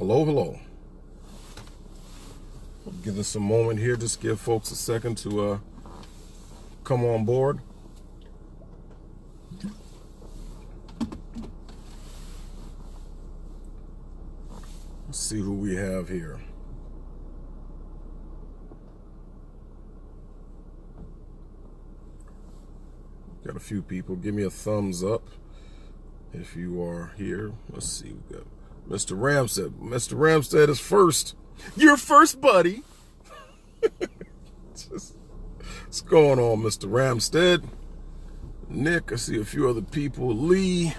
Hello, hello. I'll give this a moment here, just give folks a second to come on board. Let's see who we have here. Got a few people. Give me a thumbs up if you are here. Let's see. We got Mr. Ramstead. Mr. Ramstead is first. You're first, buddy. What's going on, Mr. Ramstead? Nick, I see a few other people. Lee,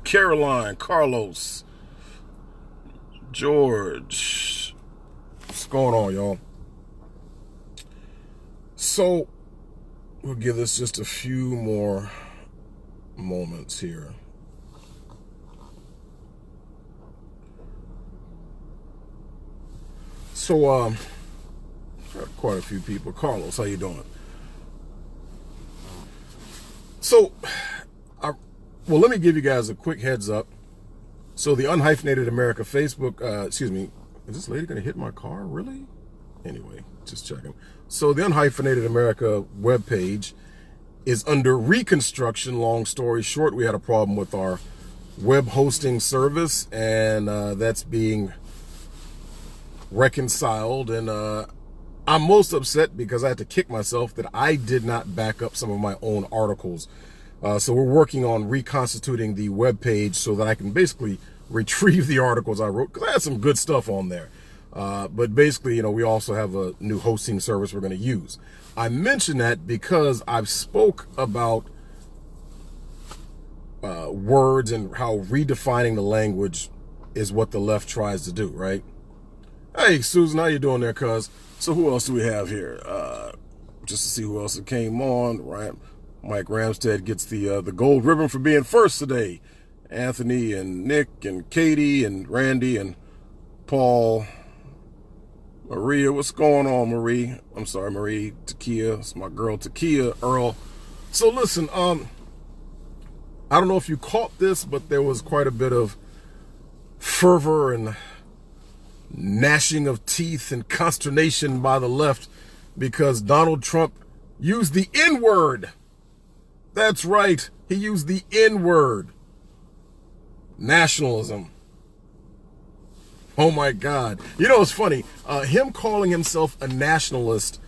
Caroline, Carlos, George. What's going on, y'all? So, we'll give this just a few more moments here. So, got quite a few people. Carlos, how you doing? So, well, let me give you guys a quick heads up. So, the Unhyphenated America Facebook, excuse me, is this lady going to hit my car? Really? Anyway, just checking. So, the Unhyphenated America webpage is under reconstruction. Long story short, we had a problem with our web hosting service, and that's being reconciled, and I'm most upset because I had to kick myself that I did not back up some of my own articles. So we're working on reconstituting the web page so that I can basically retrieve the articles I wrote, because I had some good stuff on there. But basically, you know, we also have a new hosting service we're going to use. I mention that because I've spoke about words and how redefining the language is what the left tries to do, right? Hey, Susan, how you doing there, cuz? So who else do we have here? Just to see who else came on, right? Mike Ramstead gets the gold ribbon for being first today. Anthony and Nick and Katie and Randy and Paul. Maria, what's going on, Marie? I'm sorry, Marie. Takia, it's my girl Takia Earl. So listen, I don't know if you caught this, but there was quite a bit of fervor and gnashing of teeth and consternation by the left because Donald Trump used the N-word. That's right, he used the N-word. Nationalism. Oh my God. You know, it's funny, him calling himself a nationalist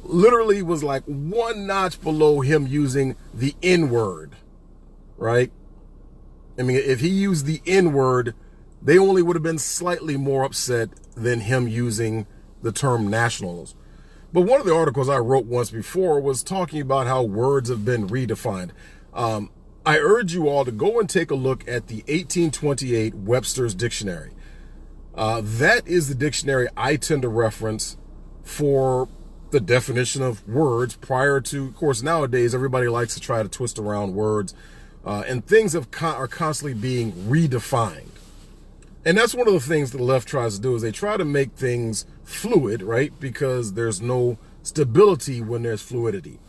literally was like one notch below him using the N-word, right? I mean, if he used the N-word, they only would have been slightly more upset than him using the term nationalism. But one of the articles I wrote once before was talking about how words have been redefined. I urge you all to go and take a look at the 1828 Webster's Dictionary. That is the dictionary I tend to reference for the definition of words prior to, of course, nowadays everybody likes to try to twist around words, and things are constantly being redefined. And that's one of the things the left tries to do, is they try to make things fluid, right? Because there's no stability when there's fluidity.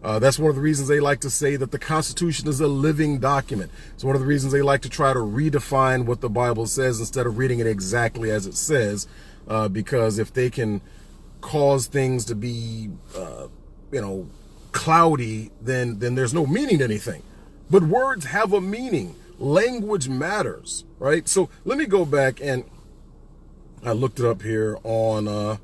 That's one of the reasons they like to say that the Constitution is a living document. It's one of the reasons they like to try to redefine what the Bible says instead of reading it exactly as it says. Because if they can cause things to be, cloudy, then there's no meaning to anything. But words have a meaning. Language matters, right? So let me go back, and I looked it up here on, I'm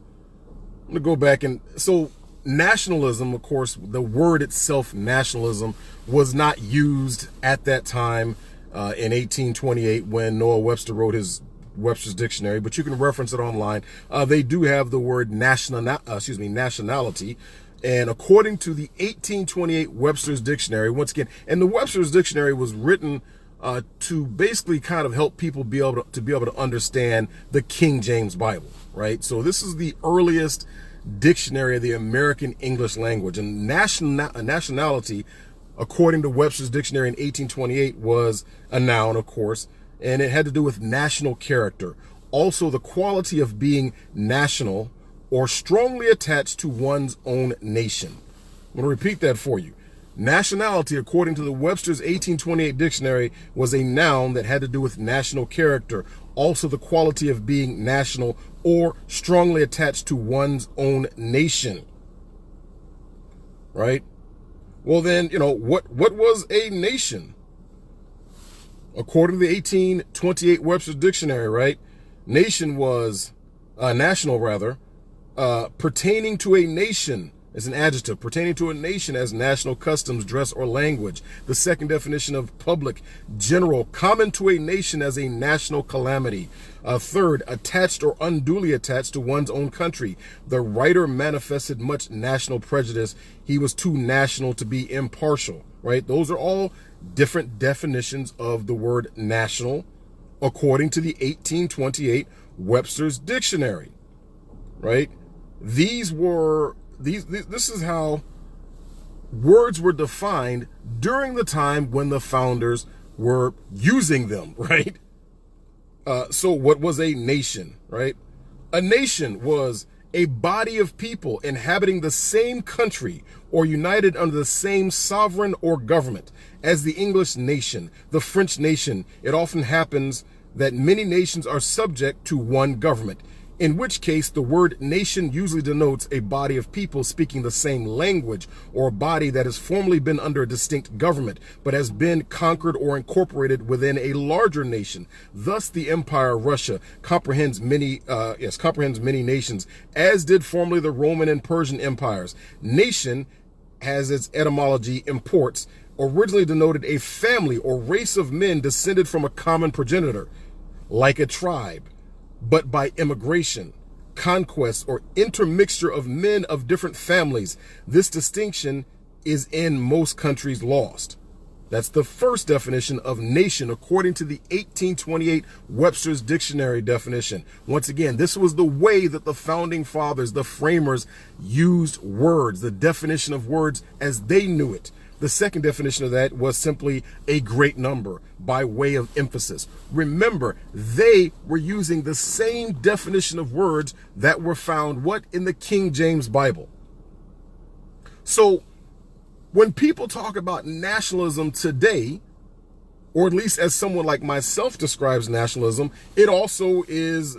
gonna go back, and so nationalism, of course, the word itself, nationalism, was not used at that time in 1828 when Noah Webster wrote his Webster's Dictionary, but you can reference it online. They do have the word nationality. And according to the 1828 Webster's Dictionary, once again, and the Webster's Dictionary was written to basically kind of help people be able to understand the King James Bible, right? So this is the earliest dictionary of the American English language, and nationality, according to Webster's Dictionary in 1828, was a noun, of course, and it had to do with national character. Also, the quality of being national or strongly attached to one's own nation. I'm going to repeat that for you. Nationality, according to the Webster's 1828 dictionary, was a noun that had to do with national character, also the quality of being national or strongly attached to one's own nation. Right? Well then, what was a nation? According to the 1828 Webster's dictionary, right? Nation was, national rather, pertaining to a nation as an adjective, pertaining to a nation as national customs, dress, or language. The second definition of public, general, common to a nation as a national calamity. Third, attached or unduly attached to one's own country. The writer manifested much national prejudice. He was too national to be impartial, right? Those are all different definitions of the word national according to the 1828 Webster's dictionary, right? This is how words were defined during the time when the founders were using them, right? So what was a nation, right? A nation was a body of people inhabiting the same country or united under the same sovereign or government. As the English nation, the French nation, it often happens that many nations are subject to one government, in which case the word nation usually denotes a body of people speaking the same language, or a body that has formerly been under a distinct government, but has been conquered or incorporated within a larger nation. Thus, the Empire of Russia comprehends many nations, as did formerly the Roman and Persian empires. Nation, as its etymology imports, originally denoted a family or race of men descended from a common progenitor, like a tribe. But by immigration, conquest, or intermixture of men of different families, this distinction is in most countries lost. That's the first definition of nation according to the 1828 Webster's Dictionary definition. Once again, this was the way that the founding fathers, the framers, used words, the definition of words as they knew it. The second definition of that was simply a great number by way of emphasis. Remember, they were using the same definition of words that were found, in the King James Bible. So when people talk about nationalism today, or at least as someone like myself describes nationalism, it also is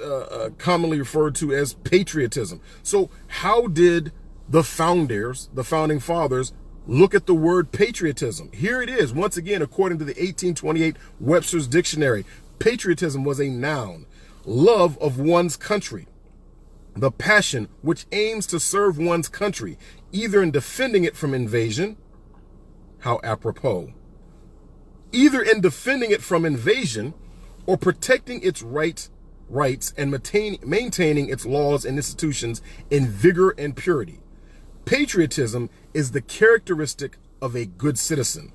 commonly referred to as patriotism. So how did the founding fathers, look at the word patriotism? Here it is. Once again, according to the 1828 Webster's Dictionary, patriotism was a noun, love of one's country, the passion which aims to serve one's country, either in defending it from invasion, how apropos, either in defending it from invasion or protecting its rights and maintaining its laws and institutions in vigor and purity. Patriotism is the characteristic of a good citizen,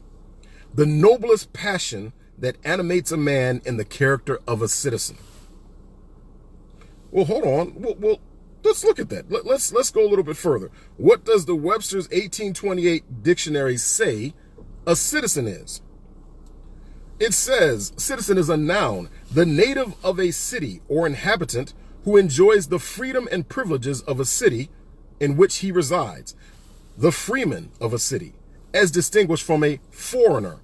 the noblest passion that animates a man in the character of a citizen. Well, hold on. Well, let's look at that. Let's go a little bit further. What does the Webster's 1828 dictionary say a citizen is? It says citizen is a noun, the native of a city or inhabitant who enjoys the freedom and privileges of a city in which he resides, the freeman of a city, as distinguished from a foreigner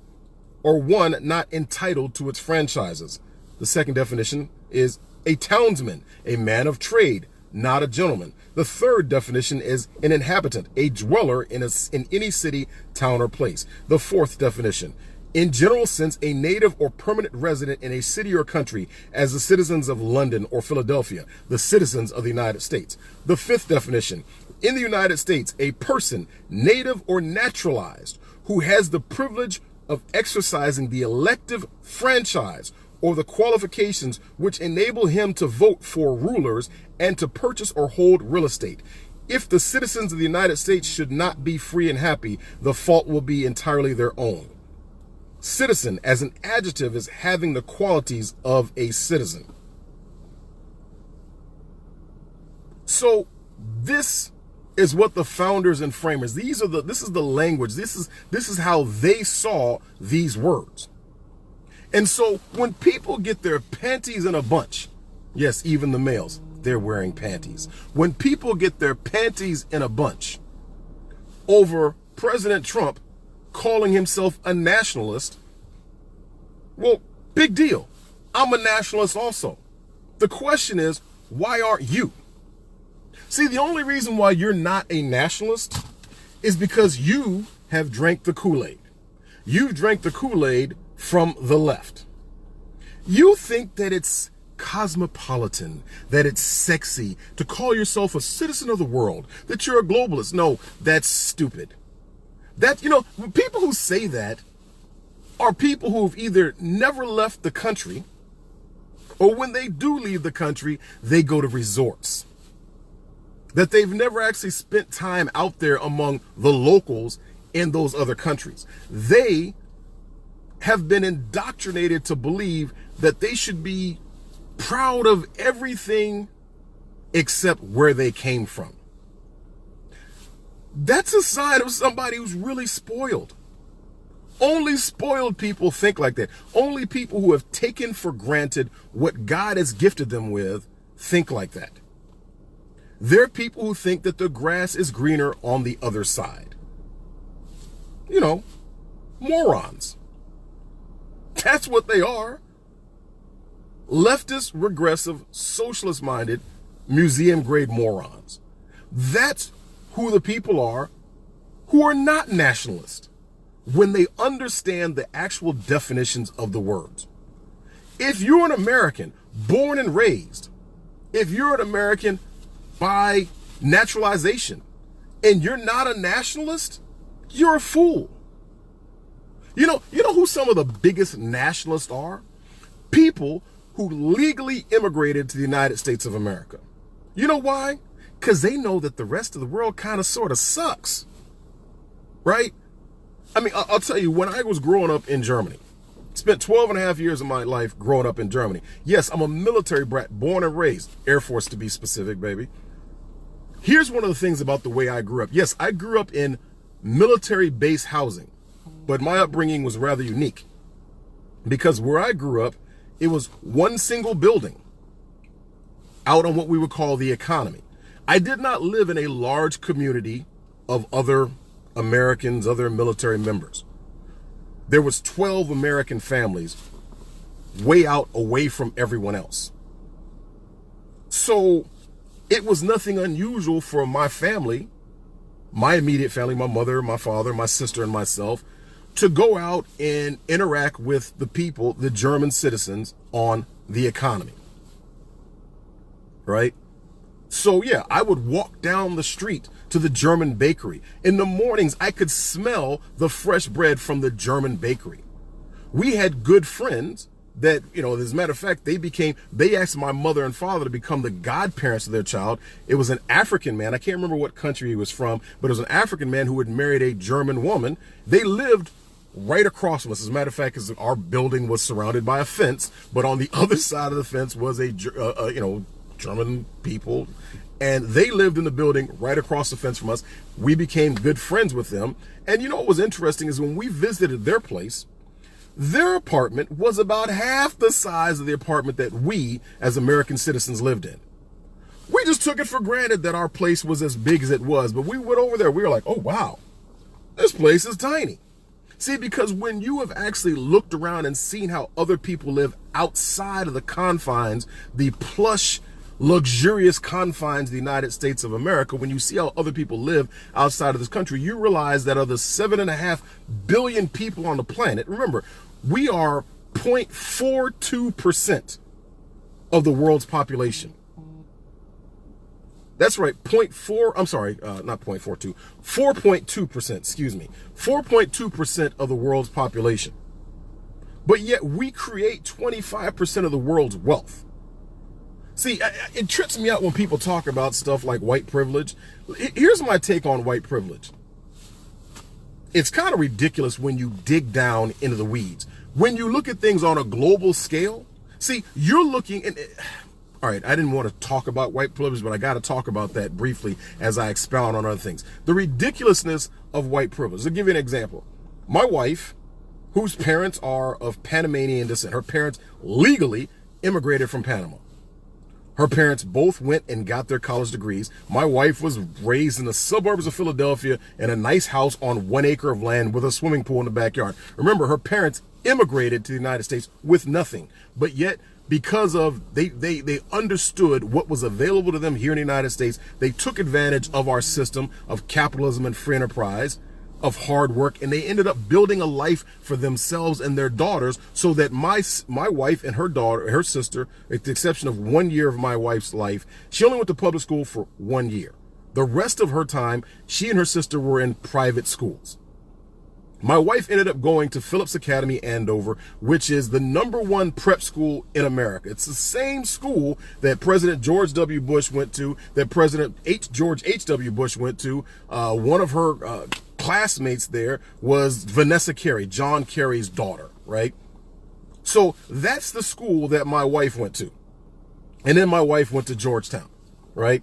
or one not entitled to its franchises. The second definition is a townsman, a man of trade, not a gentleman. The third definition is an inhabitant, a dweller in any city, town, or place. The fourth definition, in general sense, a native or permanent resident in a city or country, as the citizens of London or Philadelphia, the citizens of the United States. The fifth definition, in the United States, a person, native or naturalized, who has the privilege of exercising the elective franchise or the qualifications which enable him to vote for rulers and to purchase or hold real estate. If the citizens of the United States should not be free and happy, the fault will be entirely their own. Citizen as an adjective is having the qualities of a citizen. So this is what the founders and framers, this is the language, this is how they saw these words. And so when people get their panties in a bunch, yes, even the males, they're wearing panties. When people get their panties in a bunch over President Trump calling himself a nationalist, well, big deal. I'm a nationalist also. The question is, why aren't you? See, the only reason why you're not a nationalist is because you have drank the Kool-Aid. You've drank the Kool-Aid from the left. You think that it's cosmopolitan, that it's sexy to call yourself a citizen of the world, that you're a globalist. No, that's stupid. That, people who say that are people who've either never left the country, or when they do leave the country, they go to resorts. That they've never actually spent time out there among the locals in those other countries. They have been indoctrinated to believe that they should be proud of everything except where they came from. That's a sign of somebody who's really spoiled. Only spoiled people think like that. Only people who have taken for granted what God has gifted them with think like that. There are people who think that the grass is greener on the other side. Morons. That's what they are. Leftist, regressive, socialist-minded, museum-grade morons. That's who the people are who are not nationalists when they understand the actual definitions of the words. If you're an American born and raised, if you're an American by naturalization, and you're not a nationalist, you're a fool. You know who some of the biggest nationalists are? People who legally immigrated to the United States of America. You know why? Because they know that the rest of the world kind of sort of sucks. Right? I mean, I'll tell you, when I was growing up in Germany, spent 12 and a half years of my life growing up in Germany. Yes, I'm a military brat, born and raised. Air Force to be specific, baby. Here's one of the things about the way I grew up. Yes, I grew up in military base housing, but my upbringing was rather unique. Because where I grew up, it was one single building out on what we would call the economy. I did not live in a large community of other Americans, other military members. There was 12 American families way out away from everyone else. So it was nothing unusual for my family, my immediate family, my mother, my father, my sister, and myself, to go out and interact with the people, the German citizens, on the economy. Right? So yeah, I would walk down the street to the German bakery. In the mornings, I could smell the fresh bread from the German bakery. We had good friends that, as a matter of fact, they asked my mother and father to become the godparents of their child. It was an African man. I can't remember what country he was from, but it was an African man who had married a German woman. They lived right across from us. As a matter of fact, our building was surrounded by a fence, but on the other side of the fence was German people, and they lived in the building right across the fence from us. We became good friends with them. And what was interesting is when we visited their place, their apartment was about half the size of the apartment that we as American citizens lived in. We just took it for granted that our place was as big as it was, but we went over there, we were like, oh wow, this place is tiny. See, because when you have actually looked around and seen how other people live outside of the confines, the plush, luxurious confines of the United States of America, when you see how other people live outside of this country, you realize that of the 7.5 billion people on the planet, remember, we are 0.42% of the world's population. That's right, 4.2%, excuse me, 4.2% of the world's population. But yet we create 25% of the world's wealth. See, it trips me out when people talk about stuff like white privilege. Here's my take on white privilege. It's kind of ridiculous when you dig down into the weeds. When you look at things on a global scale, see, you're looking at... All right, I didn't want to talk about white privilege, but I got to talk about that briefly as I expound on other things. The ridiculousness of white privilege. I'll give you an example. My wife, whose parents are of Panamanian descent, her parents legally immigrated from Panama. Her parents both went and got their college degrees. My wife was raised in the suburbs of Philadelphia in a nice house on 1 acre of land with a swimming pool in the backyard. Remember, her parents immigrated to the United States with nothing, but yet because of they understood what was available to them here in the United States, they took advantage of our system of capitalism and free enterprise, of hard work, and they ended up building a life for themselves and their daughters, so that my wife and her daughter, her sister, with the exception of 1 year of my wife's life, she only went to public school for 1 year. The rest of her time, she and her sister were in private schools. My wife ended up going to Phillips Academy, Andover, which is the #1 prep school in America. It's the same school that President George W. Bush went to, that President George H.W. Bush went to. One of her classmates there was Vanessa Carey, John Kerry's daughter, right? So that's the school that my wife went to. And then my wife went to Georgetown, right?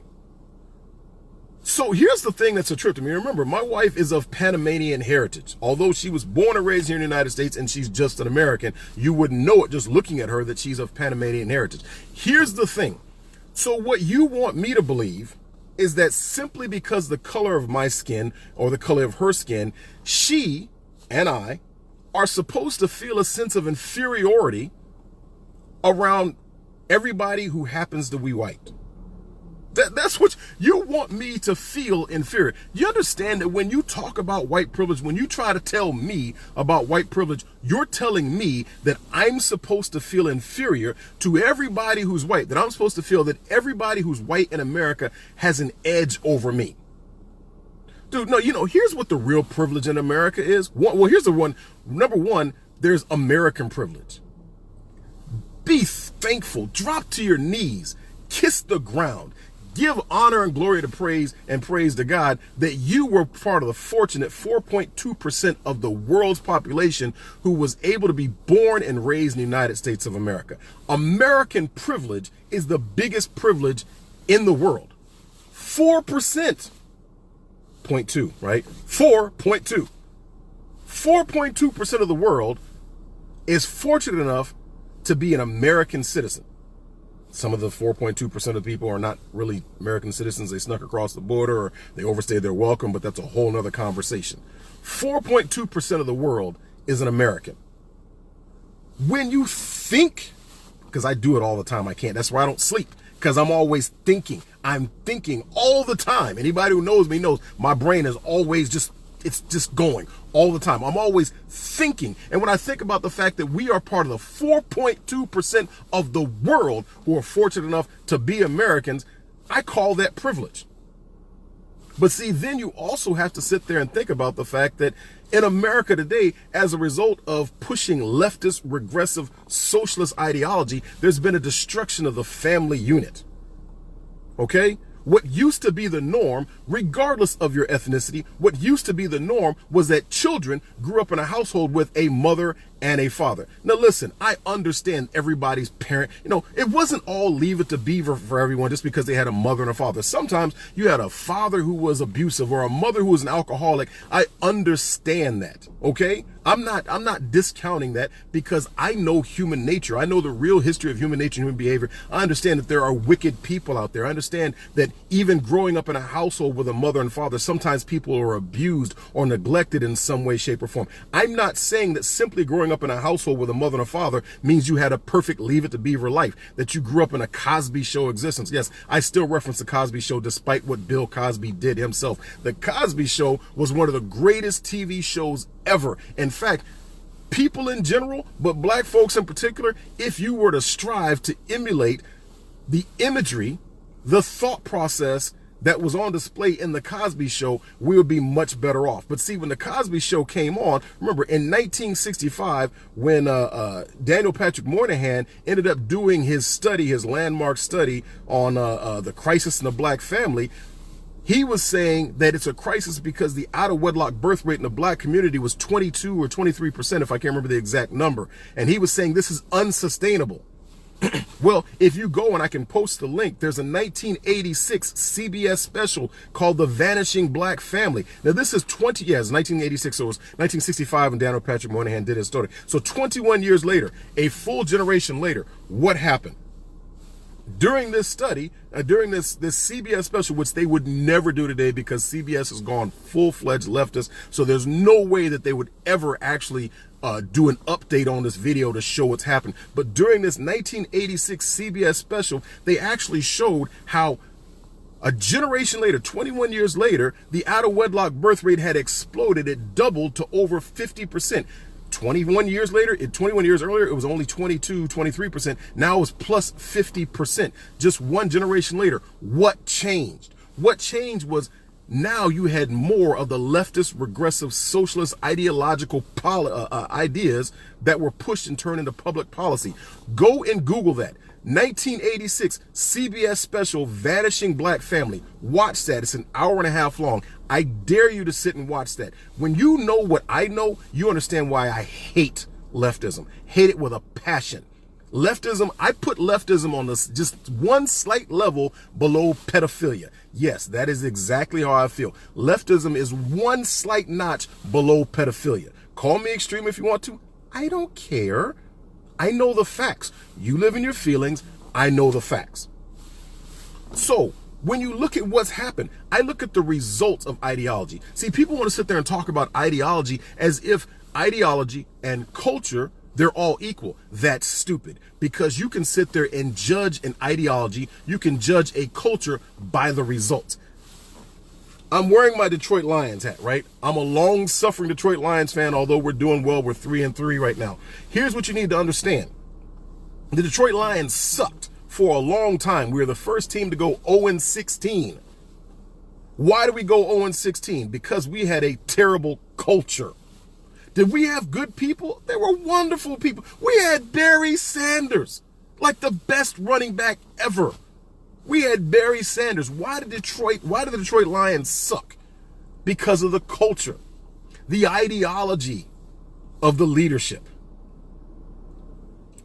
So here's the thing that's a trip to me. Remember, my wife is of Panamanian heritage. Although she was born and raised here in the United States and she's just an American, you wouldn't know it just looking at her that she's of Panamanian heritage. Here's the thing. So what you want me to believe is that simply because the color of my skin or the color of her skin, she and I are supposed to feel a sense of inferiority around everybody who happens to be white. That's what you want me to feel inferior. You understand that when you talk about white privilege, when you try to tell me about white privilege, you're telling me that I'm supposed to feel inferior to everybody who's white, that I'm supposed to feel that everybody who's white in America has an edge over me. Dude, no, here's what the real privilege in America is. Well, here's the one. Number one, there's American privilege. Be thankful, drop to your knees, kiss the ground. Give honor and glory to praise to God that you were part of the fortunate 4.2% of the world's population who was able to be born and raised in the United States of America. American privilege is the biggest privilege in the world. 4%. 0.2, right? 4.2. 4.2% of the world is fortunate enough to be an American citizen. Some of the 4.2% of people are not really American citizens. They snuck across the border or they overstayed their welcome, but that's a whole nother conversation. 4.2% of the world is an American. When you think, because I do it all the time, I can't. That's why I don't sleep, because I'm always thinking. I'm thinking all the time. Anybody who knows me knows my brain is always it's just going all the time. I'm always thinking. And when I think about the fact that we are part of the 4.2% of the world who are fortunate enough to be Americans, I call that privilege. But see, then you also have to sit there and think about the fact that in America today, as a result of pushing leftist, regressive, socialist ideology, there's been a destruction of the family unit. Okay? What used to be the norm, regardless of your ethnicity, what used to be the norm was that children grew up in a household with a mother and a father. Now listen, I understand everybody's parent. It wasn't all Leave It to Beaver for everyone just because they had a mother and a father. Sometimes you had a father who was abusive or a mother who was an alcoholic. I understand that, okay? I'm not discounting that because I know human nature. I know the real history of human nature and human behavior. I understand that there are wicked people out there. I understand that even growing up in a household with a mother and father, sometimes people are abused or neglected in some way, shape, or form. I'm not saying that simply growing up in a household with a mother and a father means you had a perfect Leave It to Beaver life, that you grew up in a Cosby Show existence. Yes, I still reference the Cosby Show despite what Bill Cosby did himself. The Cosby Show was one of the greatest TV shows ever. In fact, people in general, but black folks in particular, if you were to strive to emulate the imagery, the thought process that was on display in the Cosby Show, we would be much better off. But see, when the Cosby Show came on, remember in 1965, when Daniel Patrick Moynihan ended up doing his study, his landmark study on the crisis in the black family, he was saying that it's a crisis because the out-of-wedlock birth rate in the black community was 22 or 23%, if I can't remember the exact number. And he was saying this is unsustainable. Well, if you go, and I can post the link, there's a 1986 CBS special called The Vanishing Black Family. Now, this is 1986, so it was 1965 when Daniel Patrick Moynihan did his story. So 21 years later, a full generation later, what happened? During this study, during this CBS special, which they would never do today because CBS has gone full-fledged leftist, so there's no way that they would ever actually do an update on this video to show what's happened. But during this 1986 CBS special, they actually showed how a generation later, 21 years later, the out-of-wedlock birth rate had exploded. It doubled to over 50%. 21 years later, 21 years earlier, it was only 22, 23%. Now it's plus 50%. Just one generation later. What changed? What changed was now you had more of the leftist, regressive, socialist, ideological ideas that were pushed and turned into public policy. Go and Google that. 1986 CBS special, Vanishing Black Family. Watch that. It's an hour and a half long. I dare you to sit and watch that. When you know what I know, you understand why I hate leftism. Hate it with a passion. Leftism, I put leftism on this just one slight level below pedophilia. Yes, that is exactly how I feel. Leftism is one slight notch below pedophilia. Call me extreme if you want to. I don't care. I know the facts. You live in your feelings. I know the facts. So when you look at what's happened, I look at the results of ideology. See, people want to sit there and talk about ideology as if ideology and culture, they're all equal. That's stupid, because you can sit there and judge an ideology. You can judge a culture by the results. I'm wearing my Detroit Lions hat, right? I'm a long-suffering Detroit Lions fan, although we're doing well. We're 3-3 right now. Here's what you need to understand. The Detroit Lions sucked for a long time. We were the first team to go 0-16. Why did we go 0-16? Because we had a terrible culture. Did we have good people? They were wonderful people. We had Barry Sanders, like the best running back ever. We had Barry Sanders. Why did the Detroit Lions suck? Because of the culture, the ideology of the leadership.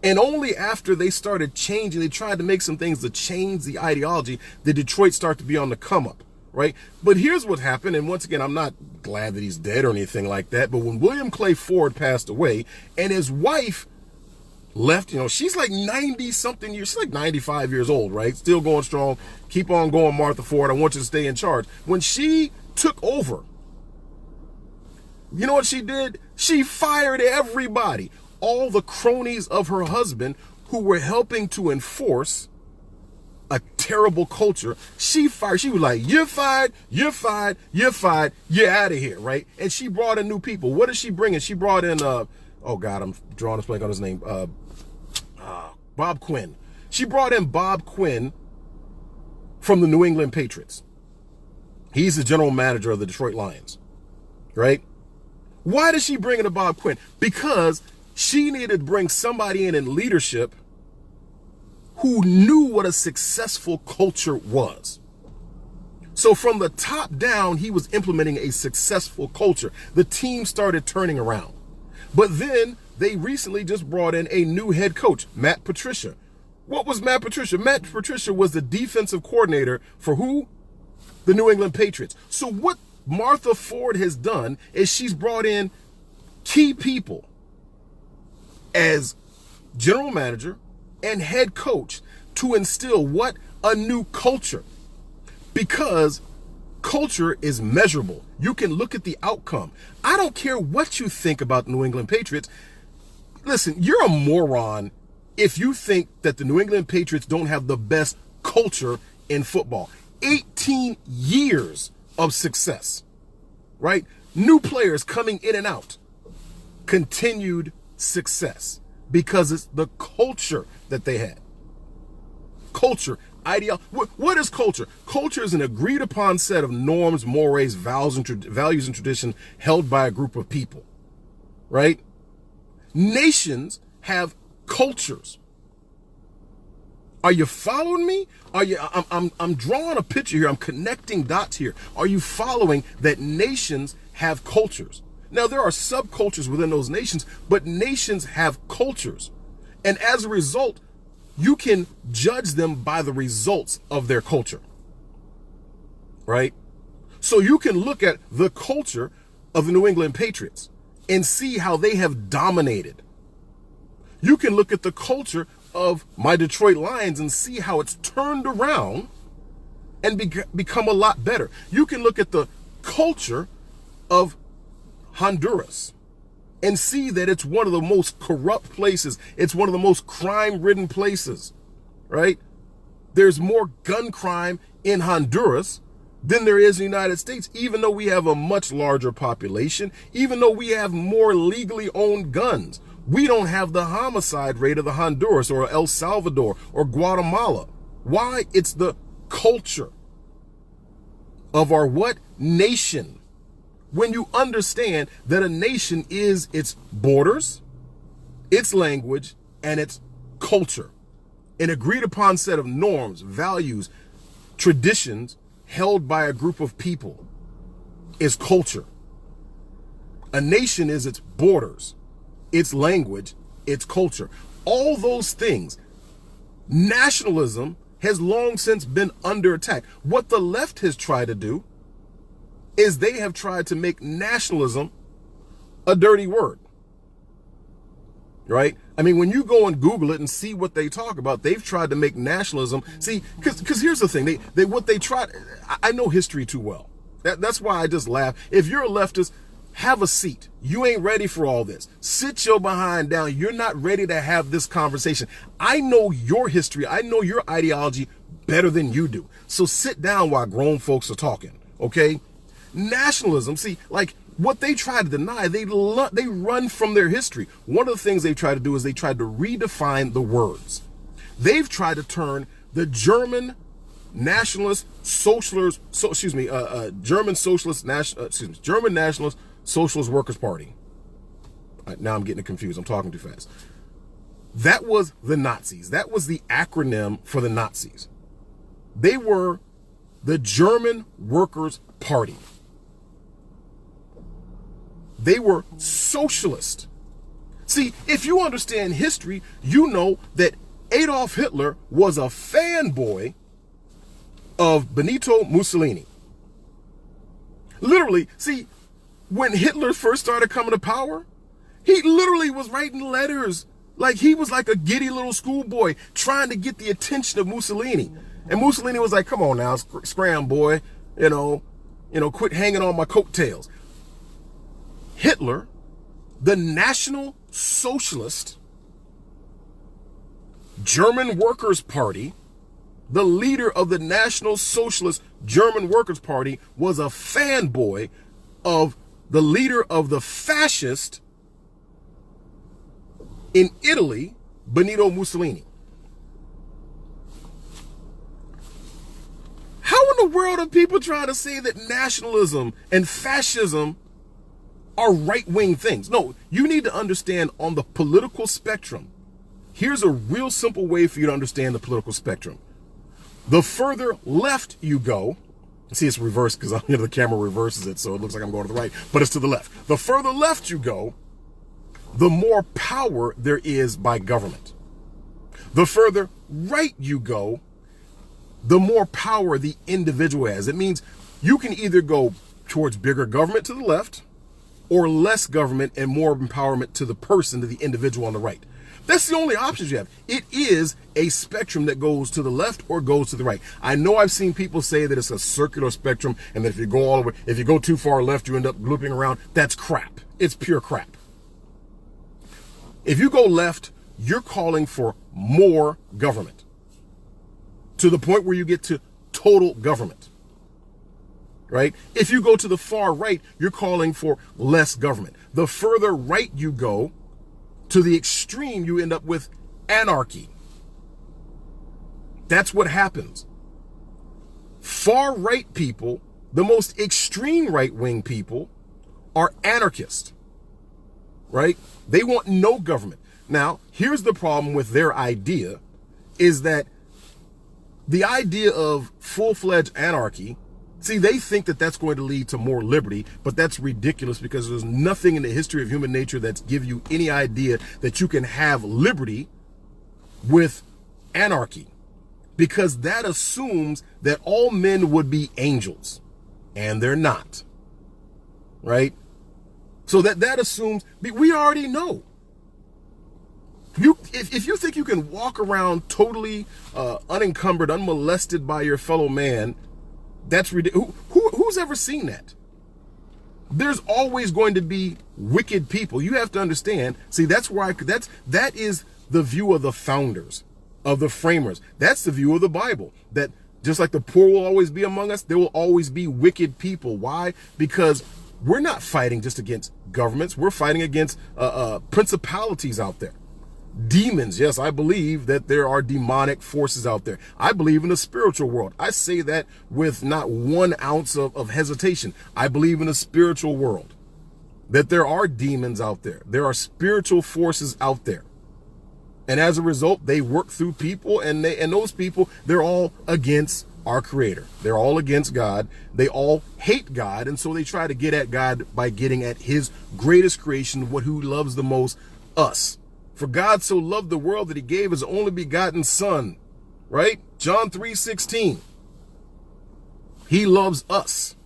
And only after they started changing, they tried to make some things to change the ideology, did Detroit start to be on the come up, right? But here's what happened. And once again, I'm not glad that he's dead or anything like that. But when William Clay Ford passed away and his wife left, she's like 90 something years, she's like 95 years old, right? Still going strong. Keep on going, Martha Ford. I want you to stay in charge. When she took over, you know what she did? She fired everybody. All the cronies of her husband who were helping to enforce a terrible culture. She fired. She was like, you're fired, you're fired, you're fired, you're out of here, right? And she brought in new people. What is she bringing? She brought in, oh God, I'm drawing a blank on his name. Bob Quinn. She brought in Bob Quinn from the New England Patriots. He's the general manager of the Detroit Lions, right? Why did she bring in Bob Quinn? Because she needed to bring somebody in leadership who knew what a successful culture was. So from the top down, he was implementing a successful culture. The team started turning around. But then they recently just brought in a new head coach, Matt Patricia. What was Matt Patricia? Matt Patricia was the defensive coordinator for who? The New England Patriots. So what Martha Ford has done is she's brought in key people as general manager and head coach to instill what? A new culture. Because culture is measurable. You can look at the outcome. I don't care what you think about the New England Patriots. Listen, you're a moron if you think that the New England Patriots don't have the best culture in football. 18 years of success, right? New players coming in and out. Continued success because it's the culture that they had. Culture, ideology. What is culture? Culture is an agreed upon set of norms, mores, values, and tradition held by a group of people, right? Nations have cultures. Are you following me? I'm drawing a picture here. I'm connecting dots here. Are you following that nations have cultures? Now, there are subcultures within those nations, but nations have cultures. And as a result, you can judge them by the results of their culture, right? So you can look at the culture of the New England Patriots and see how they have dominated. You can look at the culture of my Detroit Lions and see how it's turned around and become a lot better. You can look at the culture of Honduras and see that it's one of the most corrupt places. It's one of the most crime-ridden places, right? There's more gun crime in Honduras than there is in the United States, even though we have a much larger population, even though we have more legally owned guns. We don't have the homicide rate of the Honduras or El Salvador or Guatemala. Why? It's the culture of our what? Nation. When you understand that a nation is its borders, its language, and its culture, an agreed upon set of norms, values, traditions held by a group of people is culture. A nation is its borders, its language, its culture. All those things. Nationalism has long since been under attack. What the left has tried to do is they have tried to make nationalism a dirty word, right? I mean, when you go and Google it and see what they talk about, they've tried to make nationalism, see, because here's the thing, what they tried, I know history too well. That's why I just laugh. If you're a leftist, have a seat. You ain't ready for all this. Sit your behind down. You're not ready to have this conversation. I know your history. I know your ideology better than you do. So sit down while grown folks are talking, okay? Nationalism, see, like what they try to deny, they run from their history. One of the things they try to do is they try to redefine the words. They've tried to turn the German nationalist socialist, German Nationalist Socialist Workers' Party. Now I'm getting it confused. I'm talking too fast. That was the Nazis. That was the acronym for the Nazis. They were the German Workers' Party. They were socialist. See, if you understand history, you know that Adolf Hitler was a fanboy of Benito Mussolini. Literally, see, when Hitler first started coming to power, he literally was writing letters. Like he was like a giddy little schoolboy trying to get the attention of Mussolini. And Mussolini was like, come on now, scram, boy, quit hanging on my coattails. Hitler, the National Socialist German Workers' Party, the leader of the National Socialist German Workers' Party, was a fanboy of the leader of the fascist in Italy, Benito Mussolini. How in the world are people trying to say that nationalism and fascism are right-wing things? No, you need to understand on the political spectrum. Here's a real simple way for you to understand the political spectrum. The further left you go, see it's reversed because the camera reverses it, so it looks like I'm going to the right, but it's to the left. The further left you go, the more power there is by government. The further right you go, the more power the individual has. It means you can either go towards bigger government to the left, or less government and more empowerment to the person, to the individual on the right. That's the only options you have. It is a spectrum that goes to the left or goes to the right. I know I've seen people say that it's a circular spectrum and that if you go all the way, if you go too far left, you end up looping around. That's crap. It's pure crap. If you go left, you're calling for more government to the point where you get to total government. Right? If you go to the far right, you're calling for less government. The further right you go, to the extreme, you end up with anarchy. That's what happens. Far right people, the most extreme right-wing people, are anarchists. Right? They want no government. Now, here's the problem with their idea, is that the idea of full-fledged anarchy, see, they think that that's going to lead to more liberty, but that's ridiculous because there's nothing in the history of human nature that's give you any idea that you can have liberty with anarchy, because that assumes that all men would be angels, and they're not, right? So that assumes, we already know. if you think you can walk around totally unencumbered, unmolested by your fellow man, that's ridiculous. Who's ever seen that? There's always going to be wicked people. You have to understand. See, that's why that is the view of the founders, of the framers. That's the view of the Bible. That just like the poor will always be among us, there will always be wicked people. Why? Because we're not fighting just against governments. We're fighting against principalities out there. Demons. Yes, I believe that there are demonic forces out there. I believe in the spiritual world. I say that with not 1 ounce of hesitation. I believe in the spiritual world, that there are demons out there. There are spiritual forces out there. And as a result, they work through people, and those people, they're all against our Creator. They're all against God. They all hate God, and so they try to get at God by getting at his greatest creation, who loves the most, us. For God so loved the world that he gave his only begotten son, right? John 3:16. He loves us.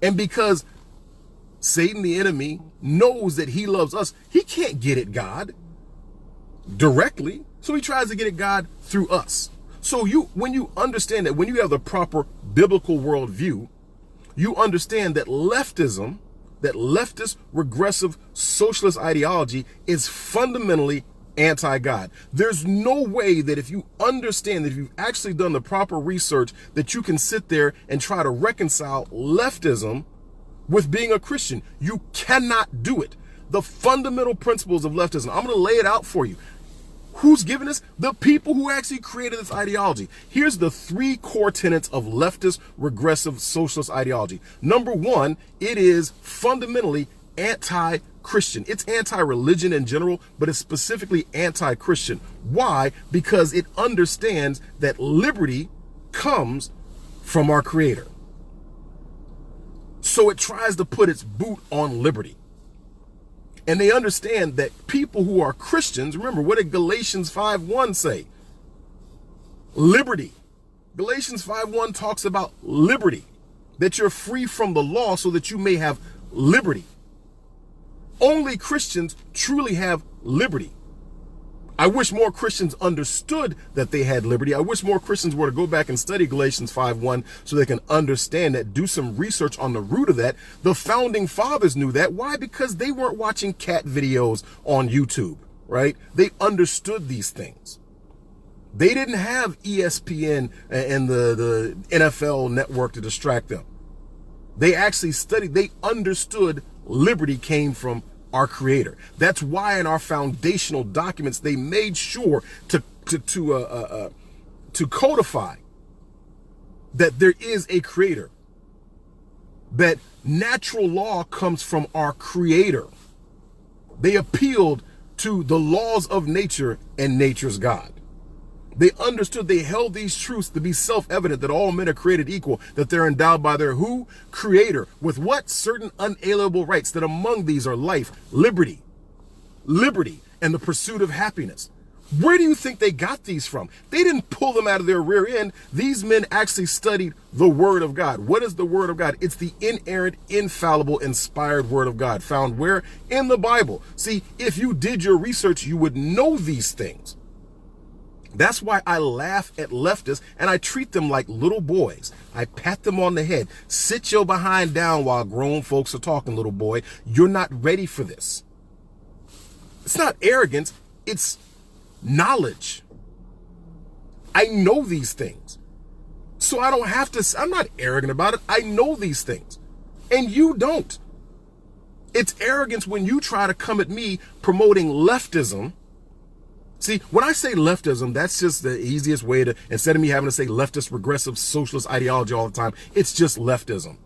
And because Satan, the enemy, knows that he loves us, he can't get at God directly. So he tries to get at God through us. So when you understand that, when you have the proper biblical worldview, you understand that leftism, that leftist regressive socialist ideology is fundamentally anti-God. There's no way that if you understand, that if you've actually done the proper research, that you can sit there and try to reconcile leftism with being a Christian. You cannot do it. The fundamental principles of leftism, I'm going to lay it out for you. Who's giving this? The people who actually created this ideology. Here's the 3 core tenets of leftist regressive socialist ideology. Number 1, it is fundamentally anti-Christian. It's anti-religion in general, but it's specifically anti-Christian. Why? Because it understands that liberty comes from our Creator. So it tries to put its boot on liberty. And they understand that people who are Christians, remember, what did Galatians 5:1 say? Liberty. Galatians 5:1 talks about liberty, that you're free from the law so that you may have liberty. Only Christians truly have liberty. I wish more Christians understood that they had liberty. I wish more Christians were to go back and study Galatians 5:1 so they can understand that, do some research on the root of that. The founding fathers knew that. Why? Because they weren't watching cat videos on YouTube, right? They understood these things. They didn't have ESPN and the NFL network to distract them. They actually studied, they understood liberty came from our Creator. That's why in our foundational documents they made sure to codify that there is a Creator, that natural law comes from our Creator. They appealed to the laws of nature and nature's God. They understood, they held these truths to be self-evident, that all men are created equal, that they're endowed by their who? Creator. With what? Certain unalienable rights, that among these are life, liberty, and the pursuit of happiness. Where do you think they got these from? They didn't pull them out of their rear end. These men actually studied the Word of God. What is the Word of God? It's the inerrant, infallible, inspired Word of God, found where? In the Bible. See, if you did your research, you would know these things. That's why I laugh at leftists and I treat them like little boys. I pat them on the head. Sit your behind down while grown folks are talking, little boy. You're not ready for this. It's not arrogance. It's knowledge. I know these things. So I don't have to, I'm not arrogant about it. I know these things. And you don't. It's arrogance when you try to come at me promoting leftism. See, when I say leftism, that's just the easiest way to, instead of me having to say leftist, regressive, socialist ideology all the time, it's just leftism.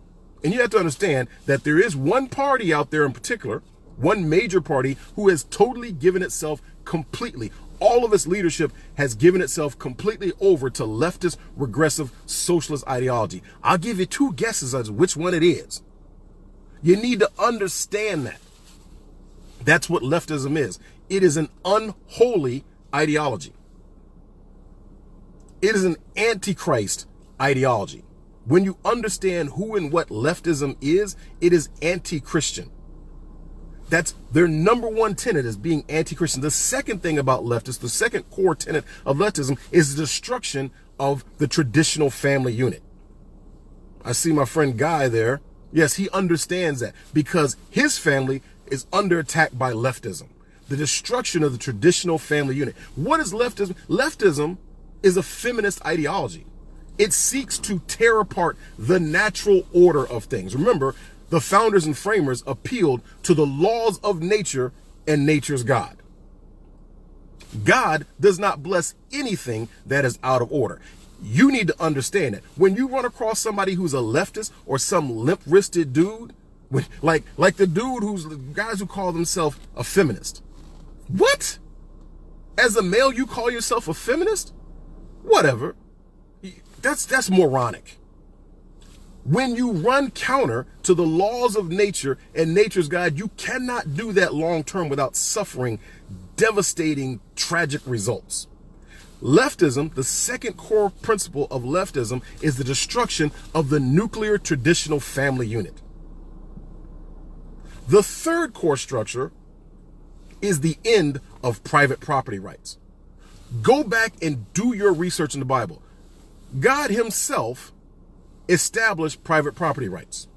And you have to understand that there is one party out there in particular, one major party, who has totally given itself completely, all of its leadership has given itself completely over to leftist, regressive, socialist ideology. I'll give you 2 guesses as to which one it is. You need to understand that. That's what leftism is. It is an unholy ideology. It is an antichrist ideology. When you understand who and what leftism is, it is anti-Christian. That's their number one tenet, is being anti-Christian. The second thing about leftists, the second core tenet of leftism, is the destruction of the traditional family unit. I see my friend Guy there. Yes, he understands that because his family is under attack by leftism. The destruction of the traditional family unit. What is leftism? Leftism is a feminist ideology. It seeks to tear apart the natural order of things. Remember, the founders and framers appealed to the laws of nature and nature's God. God does not bless anything that is out of order. You need to understand that when you run across somebody who's a leftist or some limp-wristed dude, like the dude who's guys who call themselves a feminist. What? As a male, you call yourself a feminist? Whatever. That's moronic. When you run counter to the laws of nature and nature's God, you cannot do that long term without suffering devastating, tragic results. Leftism, the second core principle of leftism, is the destruction of the nuclear traditional family unit. The third core structure is the end of private property rights. Go back and do your research in the Bible. God himself established private property rights.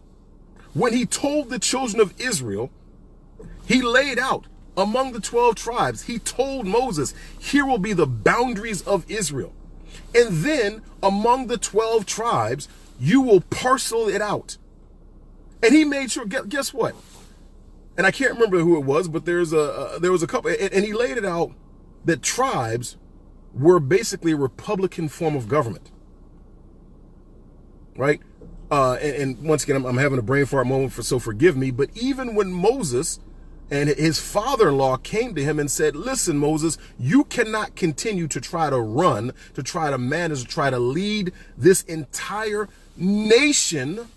When he told the children of Israel, he laid out among the 12 tribes, he told Moses, here will be the boundaries of Israel. And then among the 12 tribes, you will parcel it out. And he made sure, guess what? And I can't remember who it was, but there was a couple, and he laid it out that tribes were basically a republican form of government. Right? And once again, I'm having a brain fart moment, so forgive me. But even when Moses and his father-in-law came to him and said, listen, Moses, you cannot continue to try to run, to try to manage, to try to lead this entire nation.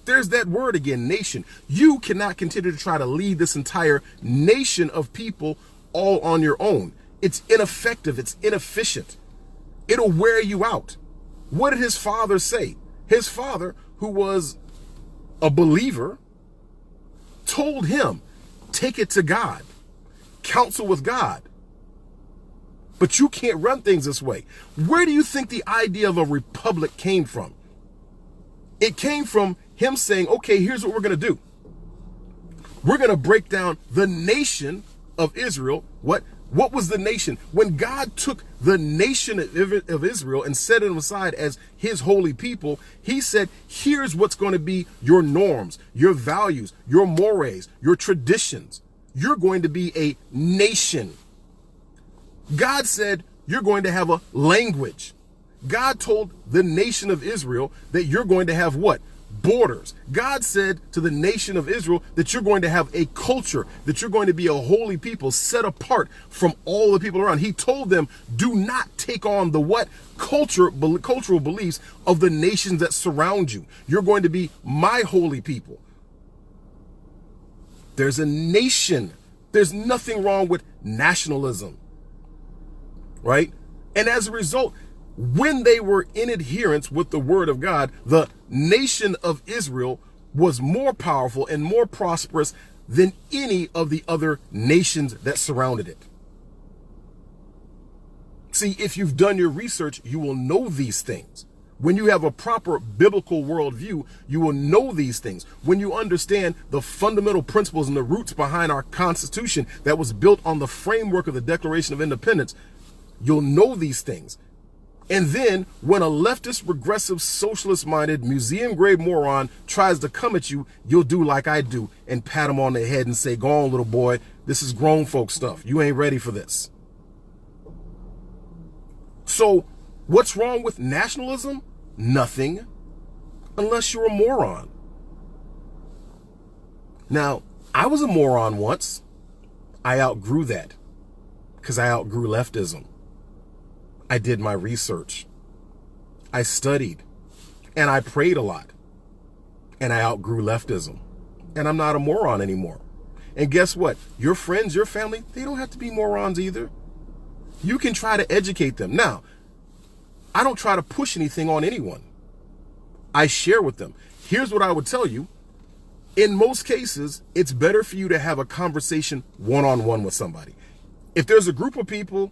There's that word again, nation. You cannot continue to try to lead this entire nation of people all on your own. It's ineffective. It's inefficient. It'll wear you out. What did his father say? His father, who was a believer, told him, take it to God, counsel with God. But you can't run things this way. Where do you think the idea of a republic came from? It came from him saying, okay, here's what we're going to do. We're going to break down the nation of Israel. What was the nation? When God took the nation of Israel and set them aside as his holy people, he said, here's what's going to be your norms, your values, your mores, your traditions. You're going to be a nation. God said, you're going to have a language. God told the nation of Israel that you're going to have what? Borders. God said to the nation of Israel that you're going to have a culture, that you're going to be a holy people set apart from all the people around. He told them, do not take on the what? Cultural beliefs of the nations that surround you. You're going to be my holy people. There's a nation. There's nothing wrong with nationalism, right? And as a result, when they were in adherence with the word of God, the nation of Israel was more powerful and more prosperous than any of the other nations that surrounded it. See, if you've done your research, you will know these things. When you have a proper biblical worldview, you will know these things. When you understand the fundamental principles and the roots behind our Constitution that was built on the framework of the Declaration of Independence, you'll know these things. And then when a leftist, regressive, socialist-minded, museum-grade moron tries to come at you, you'll do like I do and pat him on the head and say, go on, little boy, this is grown folk stuff. You ain't ready for this. So what's wrong with nationalism? Nothing, unless you're a moron. Now, I was a moron once. I outgrew that because I outgrew leftism. I did my research. I studied and I prayed a lot and I outgrew leftism and I'm not a moron anymore. And guess what? Your friends, your family, they don't have to be morons either. You can try to educate them. Now, I don't try to push anything on anyone. I share with them. Here's what I would tell you. In most cases, it's better for you to have a conversation one-on-one with somebody. If there's a group of people,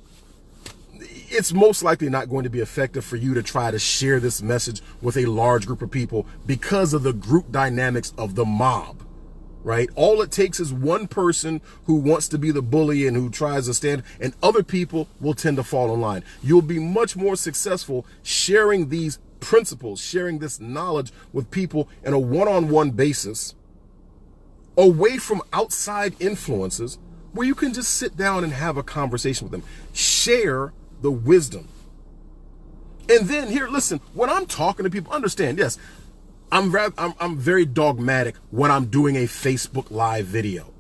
it's most likely not going to be effective for you to try to share this message with a large group of people because of the group dynamics of the mob, right? All it takes is one person who wants to be the bully and who tries to stand, and other people will tend to fall in line. You'll be much more successful sharing these principles, sharing this knowledge with people in a one-on-one basis, away from outside influences, where you can just sit down and have a conversation with them. Share the wisdom. And then here, listen, when I'm talking to people, understand, yes, I'm very dogmatic when I'm doing a Facebook Live video.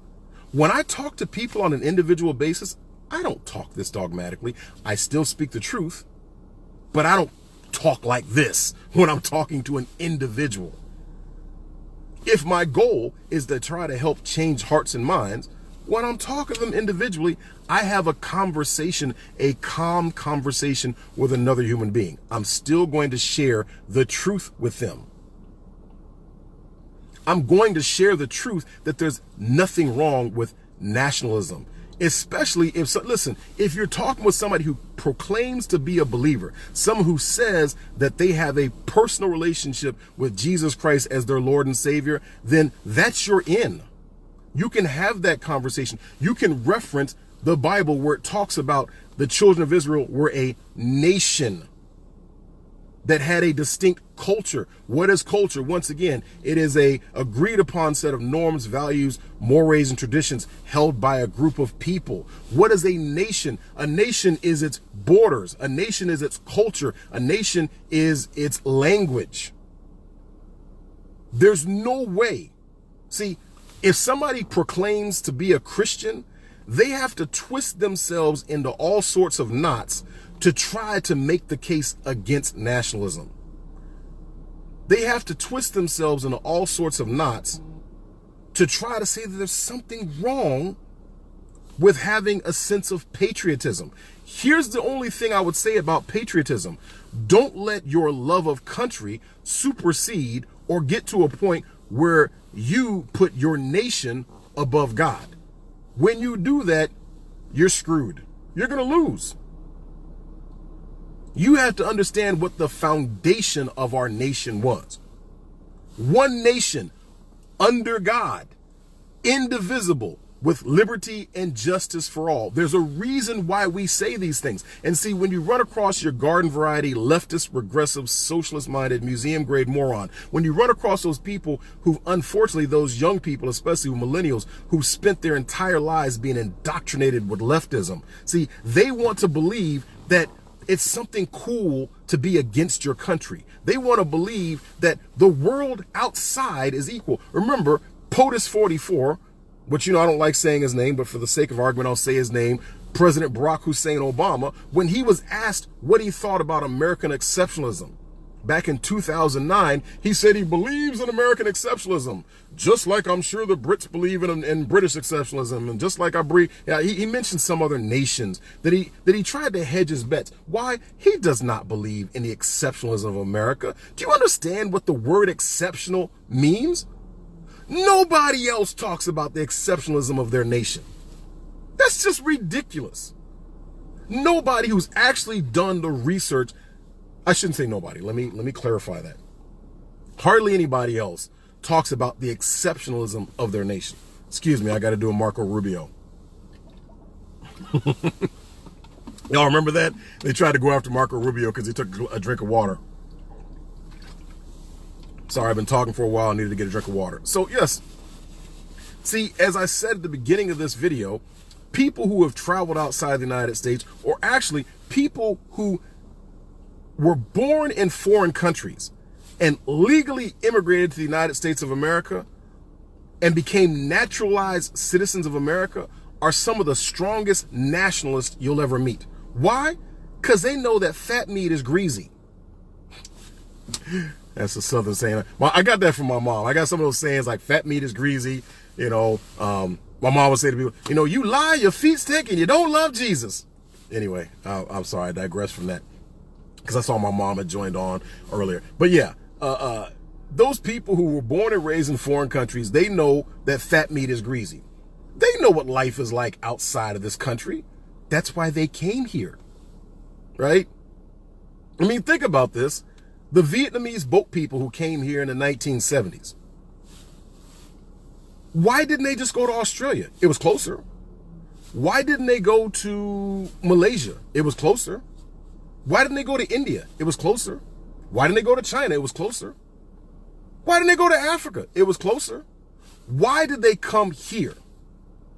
When I talk to people on an individual basis, I don't talk this dogmatically. I still speak the truth, but I don't talk like this when I'm talking to an individual. If my goal is to try to help change hearts and minds, when I'm talking to them individually, I have a conversation, a calm conversation with another human being. I'm still going to share the truth with them. I'm going to share the truth that there's nothing wrong with nationalism, especially if, listen, if you're talking with somebody who proclaims to be a believer, someone who says that they have a personal relationship with Jesus Christ as their Lord and Savior, then that's your in. You can have that conversation. You can reference the Bible where it talks about the children of Israel were a nation that had a distinct culture. What is culture? Once again, it is a agreed upon set of norms, values, mores, and traditions held by a group of people. What is a nation? A nation is its borders. A nation is its culture. A nation is its language. There's no way. See, if somebody proclaims to be a Christian, they have to twist themselves into all sorts of knots to try to make the case against nationalism. They have to twist themselves into all sorts of knots to try to say that there's something wrong with having a sense of patriotism. Here's the only thing I would say about patriotism. Don't let your love of country supersede or get to a point where you put your nation above God. When you do that, you're screwed. You're going to lose. You have to understand what the foundation of our nation was. One nation under God, indivisible, with liberty and justice for all. There's a reason why we say these things. And see, when you run across your garden variety, leftist, regressive, socialist-minded, museum-grade moron, when you run across those people who, unfortunately, those young people, especially millennials, who spent their entire lives being indoctrinated with leftism, see, they want to believe that it's something cool to be against your country. They want to believe that the world outside is equal. Remember, POTUS 44, which, you know, I don't like saying his name, but for the sake of argument, I'll say his name, President Barack Hussein Obama, when he was asked what he thought about American exceptionalism back in 2009, he said he believes in American exceptionalism, just like I'm sure the Brits believe in British exceptionalism, and just like I believe, yeah, he mentioned some other nations that he tried to hedge his bets. Why? He does not believe in the exceptionalism of America. Do you understand what the word exceptional means? Nobody else talks about the exceptionalism of their nation. That's just ridiculous. Nobody who's actually done the research, I shouldn't say nobody, let me clarify that. Hardly anybody else talks about the exceptionalism of their nation. Excuse me, I got to do a Marco Rubio. Y'all remember that? They tried to go after Marco Rubio because he took a drink of water. Sorry, I've been talking for a while. I needed to get a drink of water. So yes, see, as I said at the beginning of this video, people who have traveled outside the United States, or actually people who were born in foreign countries and legally immigrated to the United States of America and became naturalized citizens of America, are some of the strongest nationalists you'll ever meet. Why? Because they know that fat meat is greasy. That's a Southern saying. Well, I got that from my mom. I got some of those sayings like fat meat is greasy. You know, my mom would say to people, you know, you lie, your feet stink, and you don't love Jesus. Anyway, I'm sorry, I digress from that because I saw my mom had joined on earlier. But yeah, Those people who were born and raised in foreign countries, they know that fat meat is greasy. They know what life is like outside of this country. That's why they came here, right? I mean, think about this. The Vietnamese boat people who came here in the 1970s, why didn't they just go to Australia? It was closer. Why didn't they go to Malaysia? It was closer. Why didn't they go to India? It was closer. Why didn't they go to China? It was closer. Why didn't they go to Africa? It was closer. Why did they come here?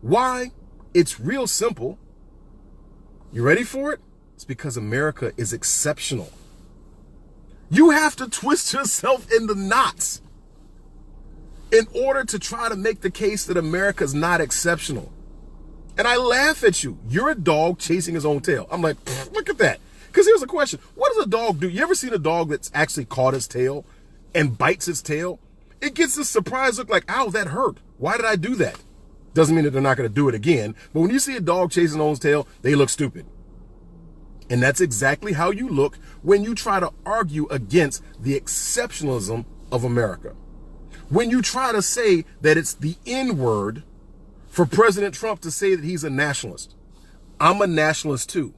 Why? It's real simple. You ready for it? It's because America is exceptional. You have to twist yourself in the knots in order to try to make the case that America's not exceptional. And I laugh at you. You're a dog chasing his own tail. I'm like, look at that. Because here's a question. What does a dog do? You ever seen a dog that's actually caught its tail and bites its tail? It gets this surprised look like, ow, that hurt. Why did I do that? Doesn't mean that they're not going to do it again. But when you see a dog chasing its own tail, they look stupid. And that's exactly how you look when you try to argue against the exceptionalism of America. When you try to say that it's the N-word for President Trump to say that he's a nationalist. I'm a nationalist too.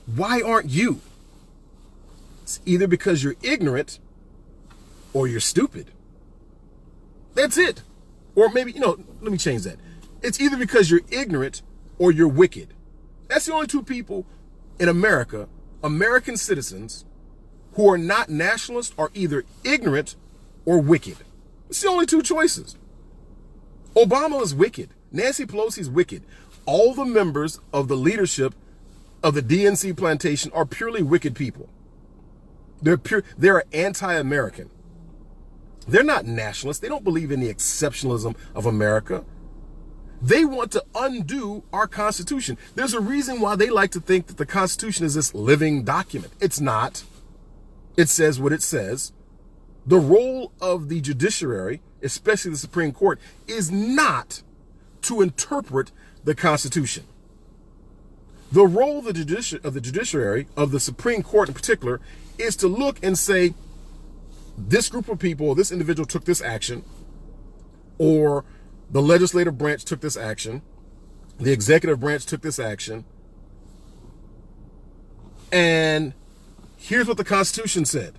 Why aren't you? It's either because you're ignorant or you're stupid. That's it. Or maybe, let me change that. It's either because you're ignorant or you're wicked. That's the only two people in America, American citizens, who are not nationalists are either ignorant or wicked. It's the only two choices. Obama is wicked. Nancy Pelosi is wicked. All the members of the leadership of the DNC plantation are purely wicked people. They're anti-American. They're not nationalists. They don't believe in the exceptionalism of America. They want to undo our Constitution. There's a reason why they like to think that the Constitution is this living document. It's not. It says what it says. The role of the judiciary, especially the Supreme Court, is not to interpret the Constitution. The role of the judiciary, of the Supreme Court in particular, is to look and say, this group of people, or this individual took this action, or the legislative branch took this action, the executive branch took this action, and here's what the Constitution said.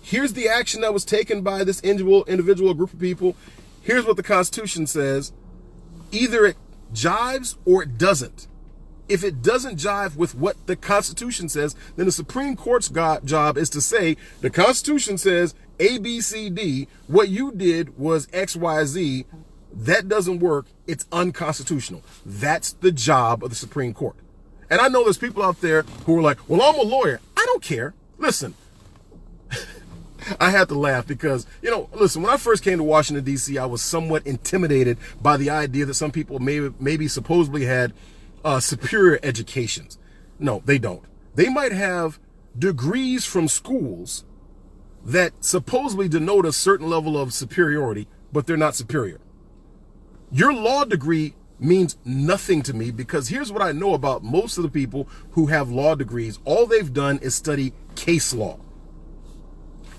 Here's the action that was taken by this individual group of people. Here's what the Constitution says. Either it jives or it doesn't. If it doesn't jive with what the Constitution says, then the Supreme Court's job is to say, the Constitution says A, B, C, D. What you did was X, Y, Z. That doesn't work. It's unconstitutional. That's the job of the Supreme Court. And I know there's people out there who are like, well, I'm a lawyer. I don't care. Listen, I had to laugh because, listen, when I first came to Washington, D.C., I was somewhat intimidated by the idea that some people maybe supposedly had superior educations. No, they don't. They might have degrees from schools that supposedly denote a certain level of superiority, but they're not superior. Your law degree means nothing to me because here's what I know about most of the people who have law degrees. All they've done is study case law.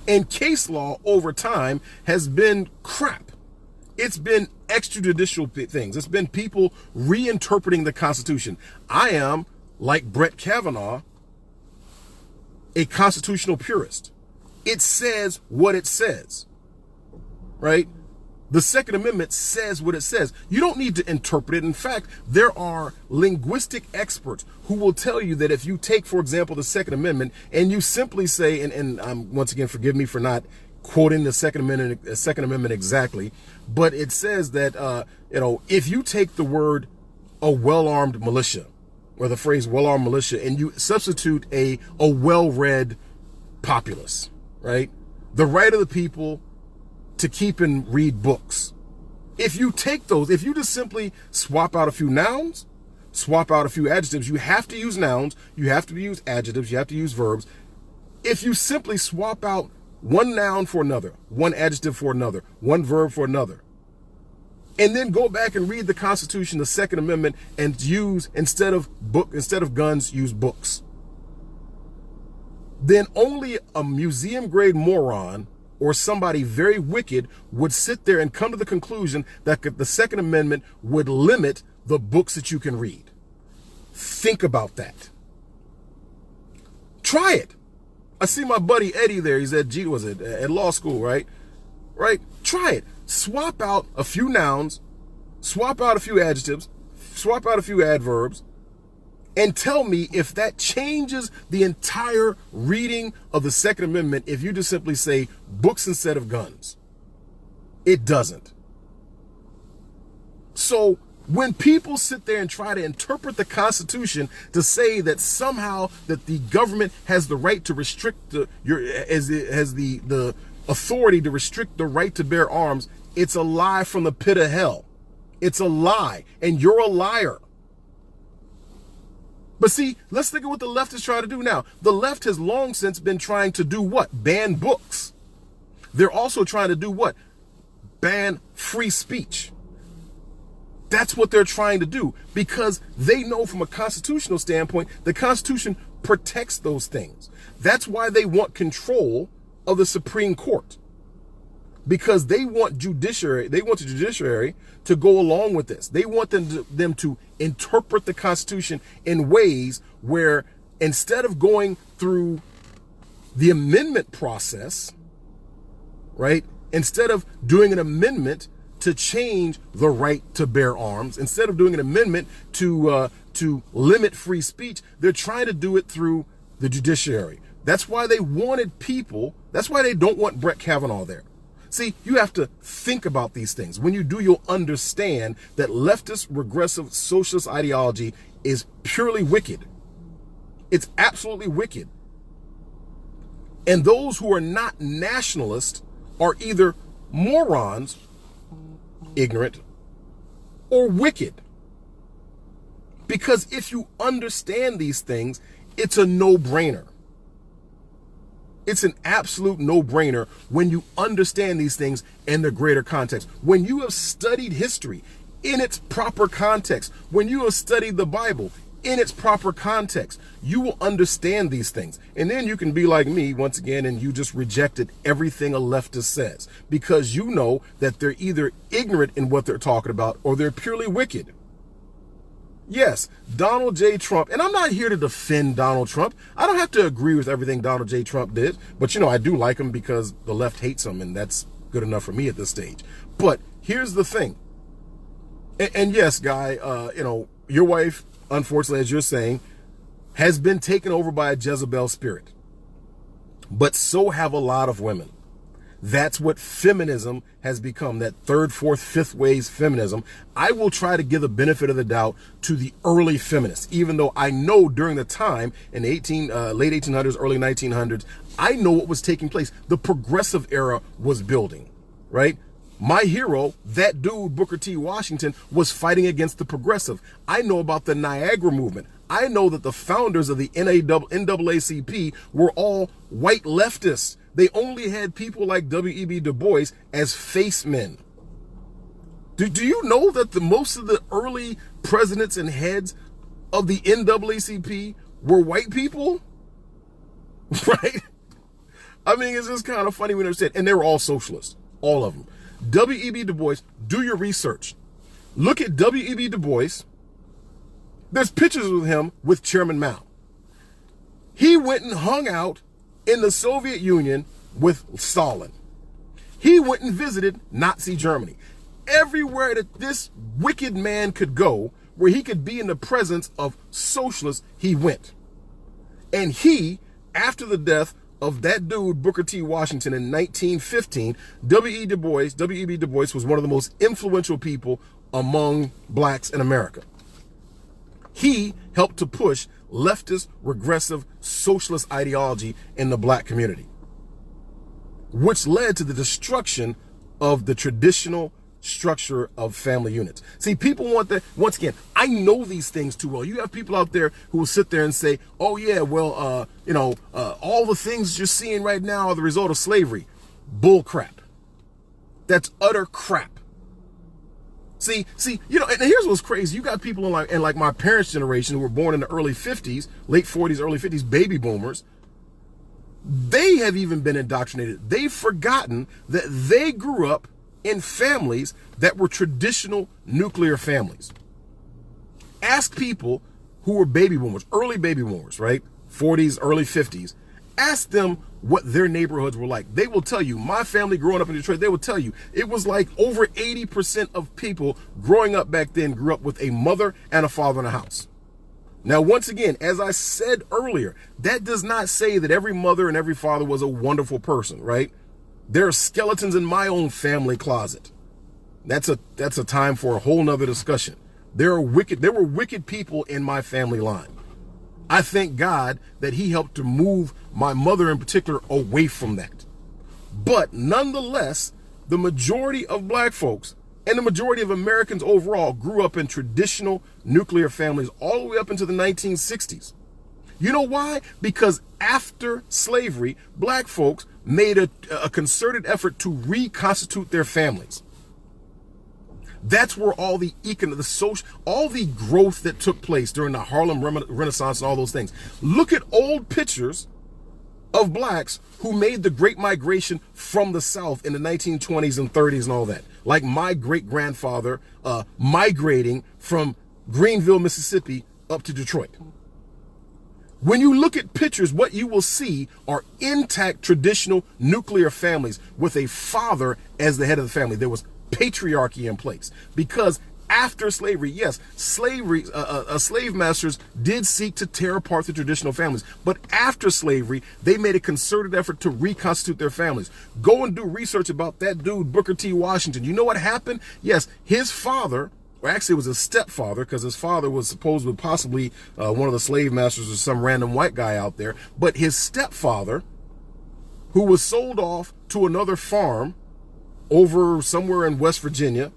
And case law over time has been crap. It's been extrajudicial things. It's been people reinterpreting the Constitution. I am, like Brett Kavanaugh, a constitutional purist. It says what it says, right? The Second Amendment says what it says. You don't need to interpret it. In fact, there are linguistic experts who will tell you that if you take, for example, the Second Amendment and you simply say, and once again, forgive me for not quoting the Second Amendment exactly, but it says that, if you take the word a well-armed militia or the phrase well-armed militia and you substitute a well-read populace, right? The right of the people to keep and read books. If you take those, if you just simply swap out a few nouns, swap out a few adjectives, you have to use nouns, you have to use adjectives, you have to use verbs. If you simply swap out one noun for another, one adjective for another, one verb for another, and then go back and read the Constitution, the Second Amendment, and use, instead of guns, use books, then only a museum grade moron or somebody very wicked would sit there and come to the conclusion that the Second Amendment would limit the books that you can read. Think about that. Try it. I see my buddy Eddie there. He's at at law school, right? Right? Try it. Swap out a few nouns, swap out a few adjectives, swap out a few adverbs, and tell me if that changes the entire reading of the Second Amendment if you just simply say books instead of guns. It doesn't. So when people sit there and try to interpret the Constitution to say that somehow that the government has the right to restrict the authority to restrict the right to bear arms, it's a lie from the pit of hell. It's a lie, and you're a liar. But see, let's think of what the left is trying to do now. The left has long since been trying to do what? Ban books. They're also trying to do what? Ban free speech. That's what they're trying to do, because they know from a constitutional standpoint, the Constitution protects those things. That's why they want control of the Supreme Court, because they want the judiciary to go along with this. They want them to interpret the Constitution in ways where, instead of going through the amendment process, right? Instead of doing an amendment to change the right to bear arms, instead of doing an amendment to limit free speech, they're trying to do it through the judiciary. That's why they wanted people. That's why they don't want Brett Kavanaugh there. See, you have to think about these things. When you do, you'll understand that leftist, regressive, socialist ideology is purely wicked. It's absolutely wicked. And those who are not nationalists are either morons, ignorant, or wicked. Because if you understand these things, it's a no-brainer. It's an absolute no-brainer when you understand these things in their greater context. When you have studied history in its proper context, when you have studied the Bible in its proper context, you will understand these things. And then you can be like me once again, and you just rejected everything a leftist says, because you know that they're either ignorant in what they're talking about or they're purely wicked. Yes, Donald J. Trump, and I'm not here to defend Donald Trump. I don't have to agree with everything Donald J. Trump did, but I do like him because the left hates him, and that's good enough for me at this stage. But here's the thing. And yes, Guy, your wife, unfortunately, as you're saying, has been taken over by a Jezebel spirit. But so have a lot of women. That's what feminism has become, that third, fourth, fifth waves feminism. I will try to give the benefit of the doubt to the early feminists, even though I know during the time in the late 1800s, early 1900s, I know what was taking place. The progressive era was building, right? My hero, that dude, Booker T. Washington, was fighting against the progressive. I know about the Niagara movement. I know that the founders of the NAACP were all white leftists. They only had people like W.E.B. Du Bois as face men. Do you know that most of the early presidents and heads of the NAACP were white people? Right? I mean, it's just kind of funny when they're said, and they were all socialists, all of them. W.E.B. Du Bois, do your research. Look at W.E.B. Du Bois. There's pictures of him with Chairman Mao. He went and hung out in the Soviet Union with Stalin. He went and visited Nazi Germany. Everywhere that this wicked man could go, where he could be in the presence of socialists, he went. And he, after the death of that dude, Booker T. Washington, in 1915, W.E.B. Du Bois was one of the most influential people among blacks in America. He helped to push leftist, regressive, socialist ideology in the black community, which led to the destruction of the traditional structure of family units. See, people want that. Once again, I know these things too well. You have people out there who will sit there and say, oh yeah, well, all the things you're seeing right now are the result of slavery. Bull crap. That's utter crap. See, and here's what's crazy. You got people in like my parents' generation who were born in the early 50s, late 40s, early 50s, baby boomers. They have even been indoctrinated. They've forgotten that they grew up in families that were traditional nuclear families. Ask people who were baby boomers, early baby boomers, right? 40s, early 50s. Ask them what their neighborhoods were like. They will tell you, my family growing up in Detroit, they will tell you it was like over 80% of people growing up back then grew up with a mother and a father in a house. Now, once again, as I said earlier, that does not say that every mother and every father was a wonderful person, right? There are skeletons in my own family closet. That's a time for a whole nother discussion. There were wicked people in my family line. I thank God that he helped to move my mother in particular away from that. But nonetheless, the majority of black folks and the majority of Americans overall grew up in traditional nuclear families all the way up into the 1960s. You know why? Because after slavery, black folks made a concerted effort to reconstitute their families. That's where all the all the growth that took place during the Harlem Renaissance and all those things. Look at old pictures of blacks who made the Great Migration from the South in the 1920s and 30s and all that. Like my great-grandfather migrating from Greenville, Mississippi up to Detroit. When you look at pictures, what you will see are intact traditional nuclear families with a father as the head of the family. There was patriarchy in place because after slavery, yes, slave masters did seek to tear apart the traditional families, but after slavery, they made a concerted effort to reconstitute their families. Go and do research about that dude, Booker T. Washington. You know what happened? Yes, his father, or actually it was his stepfather, because his father was supposedly possibly one of the slave masters or some random white guy out there, but his stepfather, who was sold off to another farm over somewhere in West Virginia.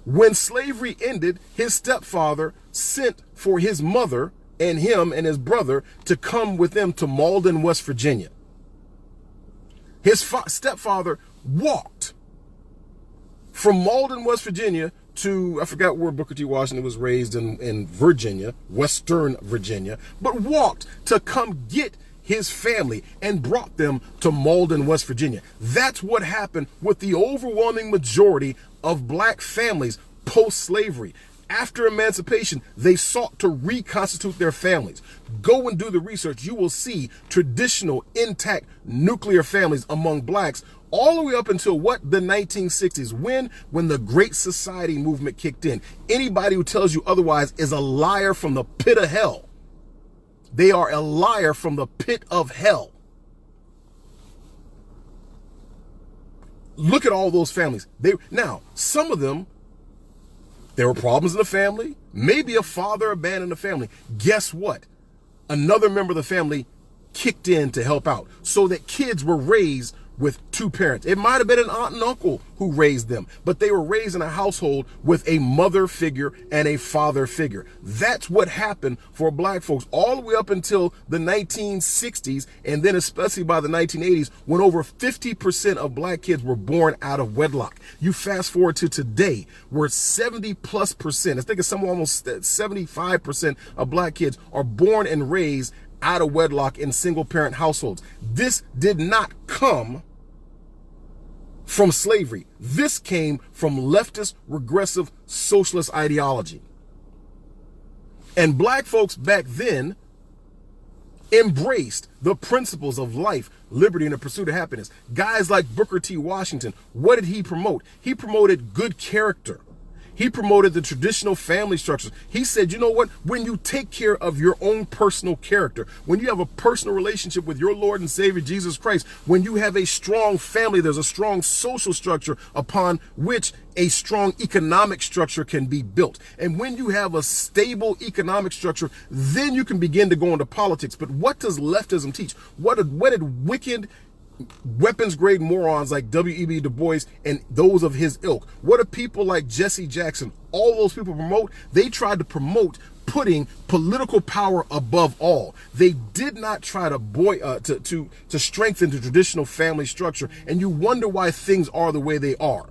When slavery ended, his stepfather sent for his mother and him and his brother to come with them to Malden, West Virginia. His stepfather walked from Malden, West Virginia to, I forgot where Booker T. Washington was raised in Virginia, Western Virginia, but walked to come get his family and brought them to Malden, West Virginia. That's what happened with the overwhelming majority of black families post-slavery. After emancipation, they sought to reconstitute their families. Go and do the research. You will see traditional, intact nuclear families among blacks all the way up until what? The 1960s, when the Great Society movement kicked in. Anybody who tells you otherwise is a liar from the pit of hell. They are a liar from the pit of hell. Look at all those families. Now, some of them, there were problems in the family. Maybe a father abandoned the family. Guess what? Another member of the family kicked in to help out so that kids were raised with two parents. It might have been an aunt and uncle who raised them, but they were raised in a household with a mother figure and a father figure. That's what happened for black folks all the way up until the 1960s, and then especially by the 1980s, when over 50% of black kids were born out of wedlock. You fast forward to today, where 70+%, I think it's somewhere almost 75% of black kids are born and raised out of wedlock in single parent households. This did not come from slavery. This came from leftist, regressive, socialist ideology. And black folks back then embraced the principles of life, liberty, and the pursuit of happiness. Guys like Booker T. Washington, what did he promote? He promoted good character. He promoted the traditional family structures. He said, you know what? When you take care of your own personal character, when you have a personal relationship with your Lord and Savior, Jesus Christ, when you have a strong family, there's a strong social structure upon which a strong economic structure can be built. And when you have a stable economic structure, then you can begin to go into politics. But what does leftism teach? What did wicked weapons grade morons like W.E.B. Du Bois and those of his ilk, what do people like Jesse Jackson, all those people promote? They tried to promote putting political power above all. They did not try to strengthen the traditional family structure, and you wonder why things are the way they are.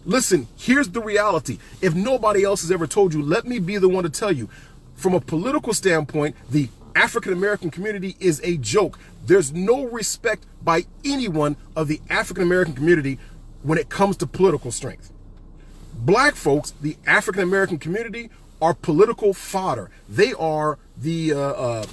Listen, here's the reality. If nobody else has ever told you, let me be the one to tell you. From a political standpoint, the African-American community is a joke. There's no respect by anyone of the African-American community when it comes to political strength. Black folks, the African-American community, are political fodder. They are the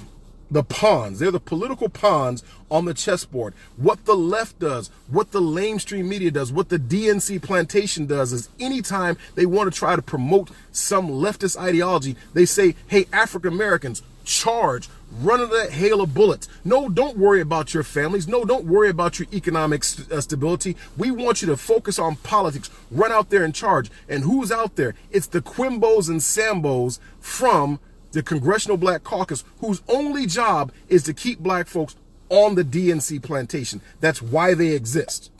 pawns. They're the political pawns on the chessboard. What the left does, what the lamestream media does, what the DNC plantation does is anytime they want to try to promote some leftist ideology, they say, hey, African Americans, charge, run into that hail of bullets. No, don't worry about your families. No, don't worry about your economic stability. We want you to focus on politics. Run out there and charge. And who's out there? It's the Quimbos and Sambos from the Congressional Black Caucus, whose only job is to keep black folks on the DNC plantation. That's why they exist.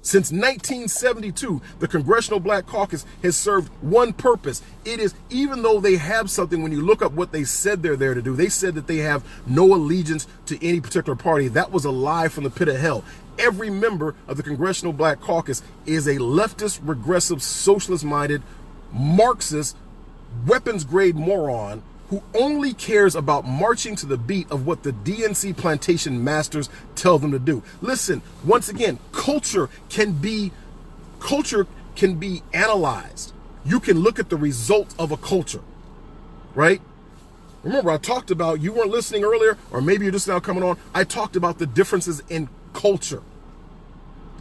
Since 1972, the Congressional Black Caucus has served one purpose. It is, even though they have something, when you look up what they said they're there to do, they said that they have no allegiance to any particular party. That was a lie from the pit of hell. Every member of the Congressional Black Caucus is a leftist, regressive, socialist-minded, Marxist, weapons-grade moron who only cares about marching to the beat of what the DNC plantation masters tell them to do. Listen, once again, culture can be analyzed. You can look at the results of a culture, right? Remember, I talked about, you weren't listening earlier, or maybe you're just now coming on, I talked about the differences in culture,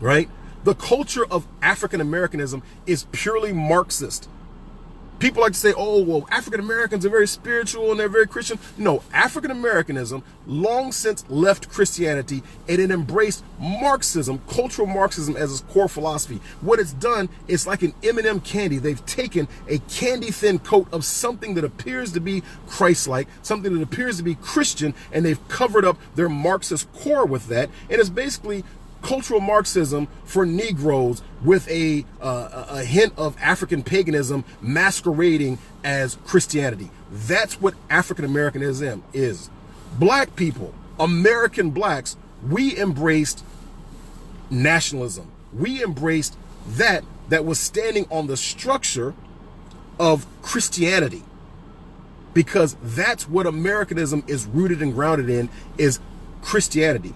right? The culture of African Americanism is purely Marxist. People like to say, oh, well, African Americans are very spiritual and they're very Christian. No, African Americanism long since left Christianity and it embraced Marxism, cultural Marxism as its core philosophy. What it's done is like an M&M candy. They've taken a candy thin coat of something that appears to be Christ-like, something that appears to be Christian, and they've covered up their Marxist core with that. And it's basically cultural Marxism for Negroes with a hint of African paganism masquerading as Christianity. That's what African Americanism is. Black people, American blacks, we embraced nationalism. We embraced that was standing on the structure of Christianity, because that's what Americanism is rooted and grounded in, is Christianity.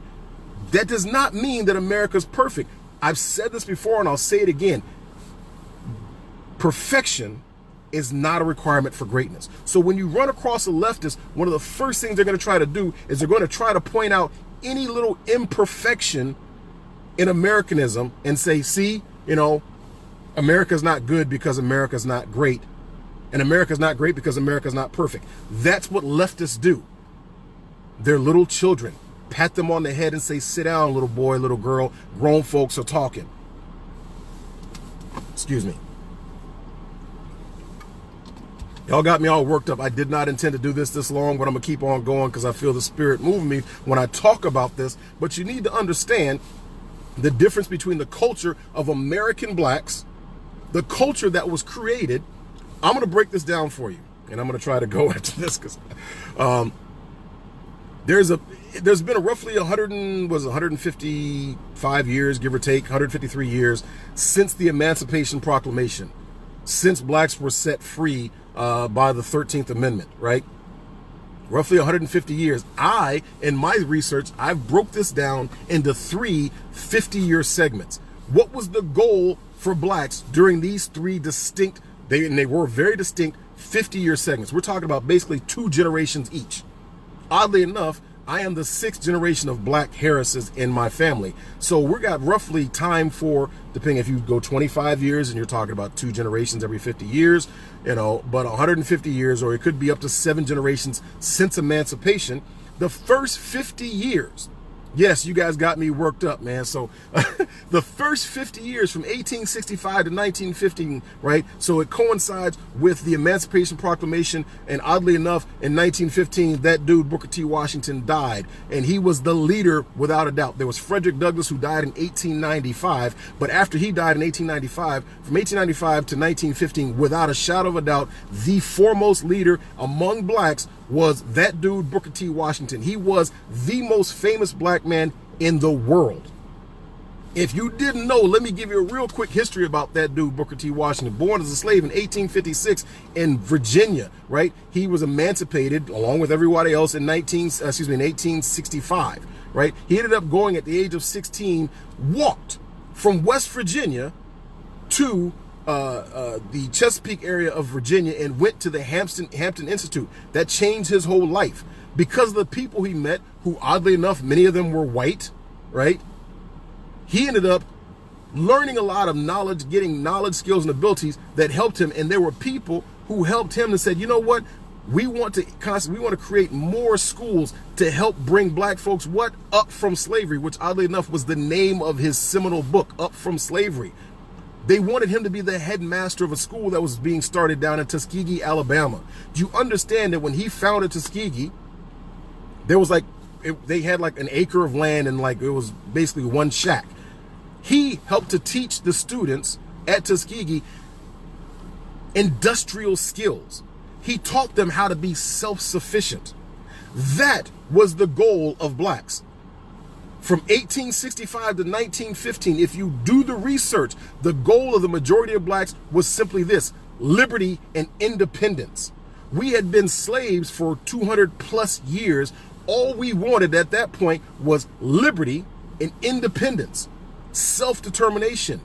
That does not mean that America's perfect. I've said this before and I'll say it again. Perfection is not a requirement for greatness. So when you run across a leftist, one of the first things they're going to try to do is they're going to try to point out any little imperfection in Americanism and say, see, you know, America's not good because America's not great. And America's not great because America's not perfect. That's what leftists do. They're little children. Pat them on the head and say, sit down, little boy, little girl. Grown folks are talking. Excuse me. Y'all got me all worked up. I did not intend to do this long, but I'm going to keep on going because I feel the spirit moving me when I talk about this. But you need to understand the difference between the culture of American blacks, the culture that was created. I'm going to break this down for you, and I'm going to try to go after this because there's been a roughly 155 years, give or take, 153 years since the Emancipation Proclamation, since blacks were set free by the 13th Amendment, right? Roughly 150 years. In my research, I've broke this down into 3 50-year segments. What was the goal for blacks during these 3 distinct, they were very distinct 50-year segments. We're talking about basically 2 generations each. Oddly enough, I am the 6th generation of black Harrises in my family. So we got roughly time for, depending if you go 25 years and you're talking about 2 generations every 50 years, you know, but 150 years, or it could be up to 7 generations since emancipation. The first 50 years, yes, you guys got me worked up, man. So the first 50 years from 1865 to 1915, right? So it coincides with the Emancipation Proclamation. And oddly enough, in 1915, that dude, Booker T. Washington, died. And he was the leader without a doubt. There was Frederick Douglass, who died in 1895. But after he died in 1895, from 1895 to 1915, without a shadow of a doubt, the foremost leader among blacks was that dude, Booker T. Washington. He was the most famous black man in the world. If you didn't know, let me give you a real quick history about that dude, Booker T. Washington. Born as a slave in 1856 in Virginia, right? He was emancipated along with everybody else in 1865, right? He ended up going at the age of 16, walked from West Virginia to the Chesapeake area of Virginia and went to the Hampton Institute. That changed his whole life because of the people he met, who oddly enough, many of them were white, right? He ended up learning a lot of knowledge, getting knowledge, skills, and abilities that helped him. And there were people who helped him and said, you know what? We want to create more schools to help bring black folks up from slavery, which oddly enough was the name of his seminal book, Up From Slavery. They wanted him to be the headmaster of a school that was being started down in Tuskegee, Alabama. Do you understand that when he founded Tuskegee, there was they had like an acre of land and it was basically one shack. He helped to teach the students at Tuskegee industrial skills. He taught them how to be self-sufficient. That was the goal of blacks. From 1865 to 1915, if you do the research, the goal of the majority of blacks was simply this: liberty and independence. We had been slaves for 200 plus years. All we wanted at that point was liberty and independence. Self-determination.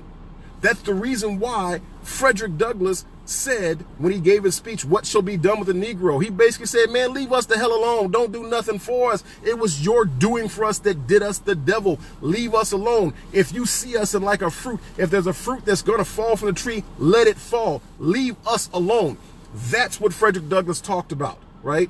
That's the reason why Frederick Douglass said when he gave his speech, "What shall be done with the Negro?" He basically said, man, leave us the hell alone. Don't do nothing for us. It was your doing for us that did us the devil. Leave us alone. If you see us in like a fruit, if there's a fruit that's going to fall from the tree, let it fall. Leave us alone. That's what Frederick Douglass talked about, right?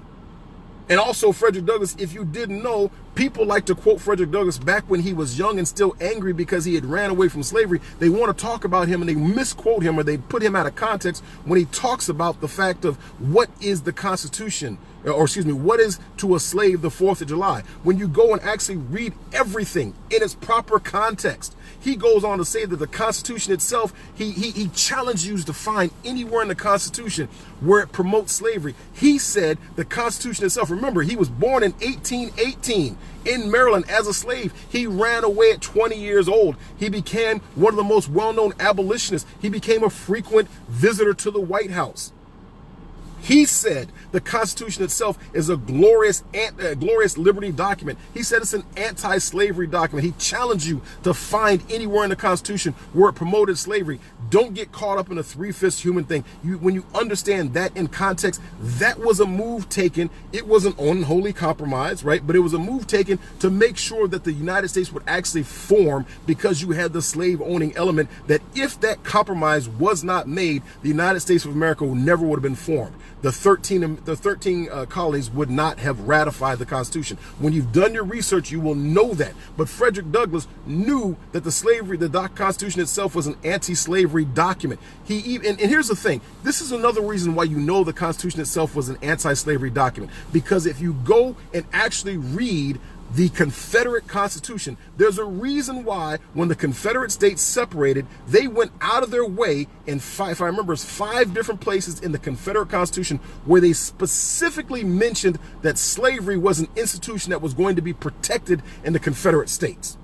And also Frederick Douglass, if you didn't know, people like to quote Frederick Douglass back when he was young and still angry because he had ran away from slavery. They want to talk about him and they misquote him, or they put him out of context when he talks about the fact of what is the Constitution, or excuse me, what is to a slave the 4th of July. When you go and actually read everything in its proper context, he goes on to say that the Constitution itself, he challenged you to find anywhere in the Constitution where it promotes slavery. He said the Constitution itself, remember, he was born in 1818 in Maryland as a slave. He ran away at 20 years old. He became one of the most well-known abolitionists. He became a frequent visitor to the White House. He said the Constitution itself is a glorious liberty document. He said it's an anti-slavery document. He challenged you to find anywhere in the Constitution where it promoted slavery. Don't get caught up in a 3/5 human thing. When you understand that in context, that was a move taken. It was an unholy compromise, right? But it was a move taken to make sure that the United States would actually form, because you had the slave owning element, that if that compromise was not made, the United States of America never would have been formed. The 13 colonies would not have ratified the Constitution. When you've done your research, you will know that. But Frederick Douglass knew that the Constitution itself was an anti-slavery document. And here's the thing. This is another reason why you know the Constitution itself was an anti-slavery document. Because if you go and actually read the Confederate Constitution, there's a reason why when the Confederate States separated, they went out of their way in if I remember, it's 5 different places in the Confederate Constitution where they specifically mentioned that slavery was an institution that was going to be protected in the Confederate States.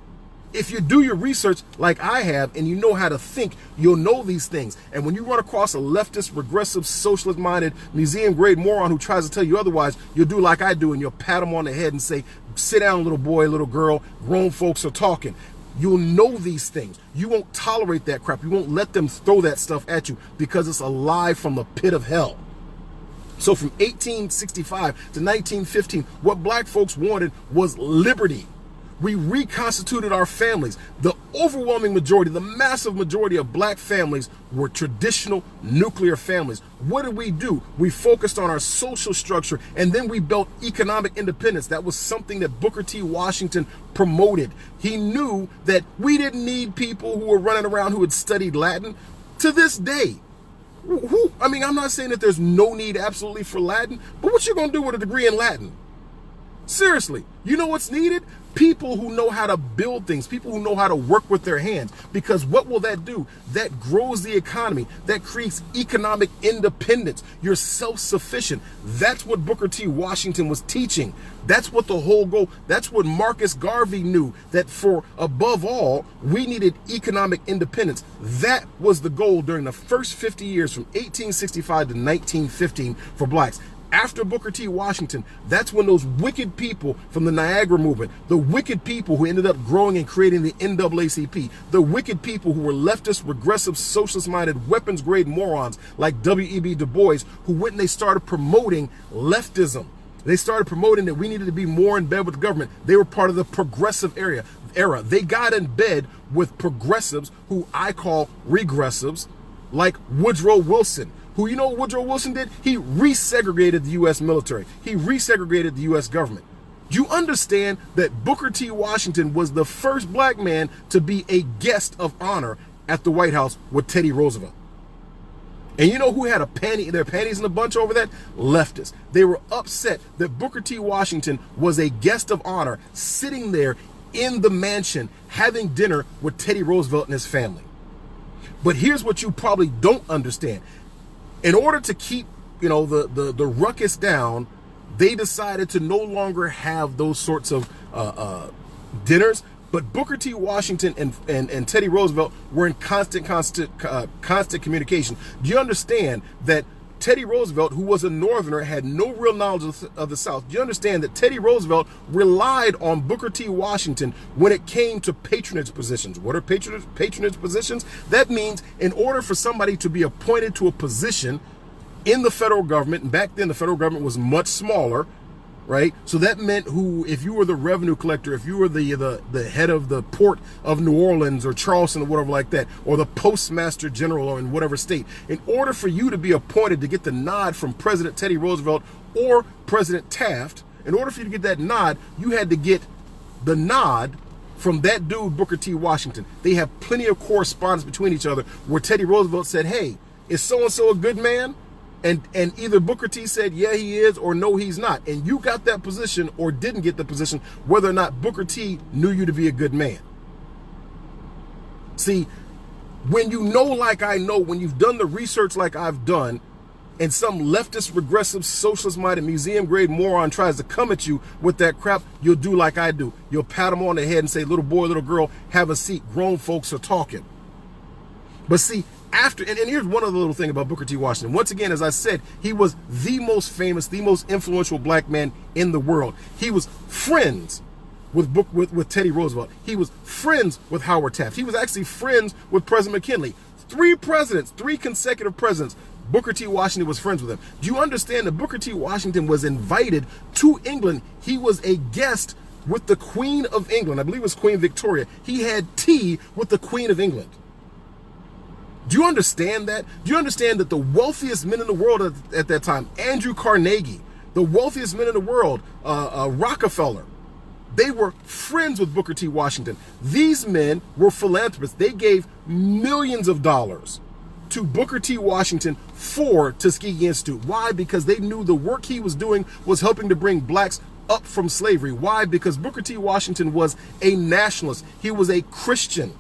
If you do your research like I have and you know how to think, you'll know these things. And when you run across a leftist, regressive, socialist-minded, museum-grade moron who tries to tell you otherwise, you'll do like I do and you'll pat them on the head and say, sit down, little boy, little girl, grown folks are talking. You'll know these things. You won't tolerate that crap. You won't let them throw that stuff at you because it's a lie from the pit of hell. So from 1865 to 1915, what black folks wanted was liberty. We reconstituted our families. The overwhelming majority, the massive majority of black families were traditional nuclear families. What did we do? We focused on our social structure, and then we built economic independence. That was something that Booker T. Washington promoted. He knew that we didn't need people who were running around who had studied Latin. To this day, I'm not saying that there's no need absolutely for Latin, but what you gonna do with a degree in Latin? Seriously, you know what's needed? People who know how to build things, people who know how to work with their hands. Because what will that do? That grows the economy. That creates economic independence. You're self-sufficient. That's what Booker T. Washington was teaching. That's what the whole goal, that's what Marcus Garvey knew, that for above all, we needed economic independence. That was the goal during the first 50 years from 1865 to 1915 for blacks. After Booker T. Washington, that's when those wicked people from the Niagara movement, the wicked people who ended up growing and creating the NAACP, the wicked people who were leftist, regressive, socialist-minded, weapons-grade morons like W.E.B. Du Bois, who went and they started promoting leftism. They started promoting that we needed to be more in bed with the government. They were part of the progressive era. They got in bed with progressives, who I call regressives, like Woodrow Wilson. Who, you know what Woodrow Wilson did? He resegregated the U.S. military. He resegregated the U.S. government. Do you understand that Booker T. Washington was the first black man to be a guest of honor at the White House with Teddy Roosevelt? And you know who had their panties in a bunch over that? Leftists. They were upset that Booker T. Washington was a guest of honor sitting there in the mansion having dinner with Teddy Roosevelt and his family. But here's what you probably don't understand. In order to keep, the ruckus down, they decided to no longer have those sorts of dinners. But Booker T. Washington and Teddy Roosevelt were in constant communication. Do you understand that Teddy Roosevelt, who was a Northerner, had no real knowledge of the South? Do you understand that Teddy Roosevelt relied on Booker T. Washington when it came to patronage positions? What are patronage positions? That means in order for somebody to be appointed to a position in the federal government, and back then the federal government was much smaller, right? So that meant if you were the revenue collector, if you were the head of the port of New Orleans or Charleston or whatever like that, or the postmaster general or in whatever state, in order for you to be appointed to get the nod from President Teddy Roosevelt or President Taft, in order for you to get that nod, you had to get the nod from that dude, Booker T. Washington. They have plenty of correspondence between each other where Teddy Roosevelt said, hey, is so-and-so a good man? And either Booker T said, yeah, he is, or no, he's not. And you got that position or didn't get the position, whether or not Booker T knew you to be a good man. See, when you know like I know, when you've done the research like I've done, and some leftist, regressive, socialist-minded, museum-grade moron tries to come at you with that crap, you'll do like I do. You'll pat them on the head and say, little boy, little girl, have a seat. Grown folks are talking. But see, and here's one other little thing about Booker T. Washington. Once again, as I said, he was the most famous, the most influential black man in the world. He was friends with Teddy Roosevelt. He was friends with Howard Taft. He was actually friends with President McKinley. 3 consecutive presidents, Booker T. Washington was friends with him. Do you understand that Booker T. Washington was invited to England? He was a guest with the Queen of England. I believe it was Queen Victoria. He had tea with the Queen of England. Do you understand that? Do you understand that the wealthiest men in the world at that time, Andrew Carnegie, the wealthiest men in the world, Rockefeller, they were friends with Booker T. Washington. These men were philanthropists. They gave millions of dollars to Booker T. Washington for Tuskegee Institute. Why? Because they knew the work he was doing was helping to bring blacks up from slavery. Why? Because Booker T. Washington was a nationalist. He was a Christian.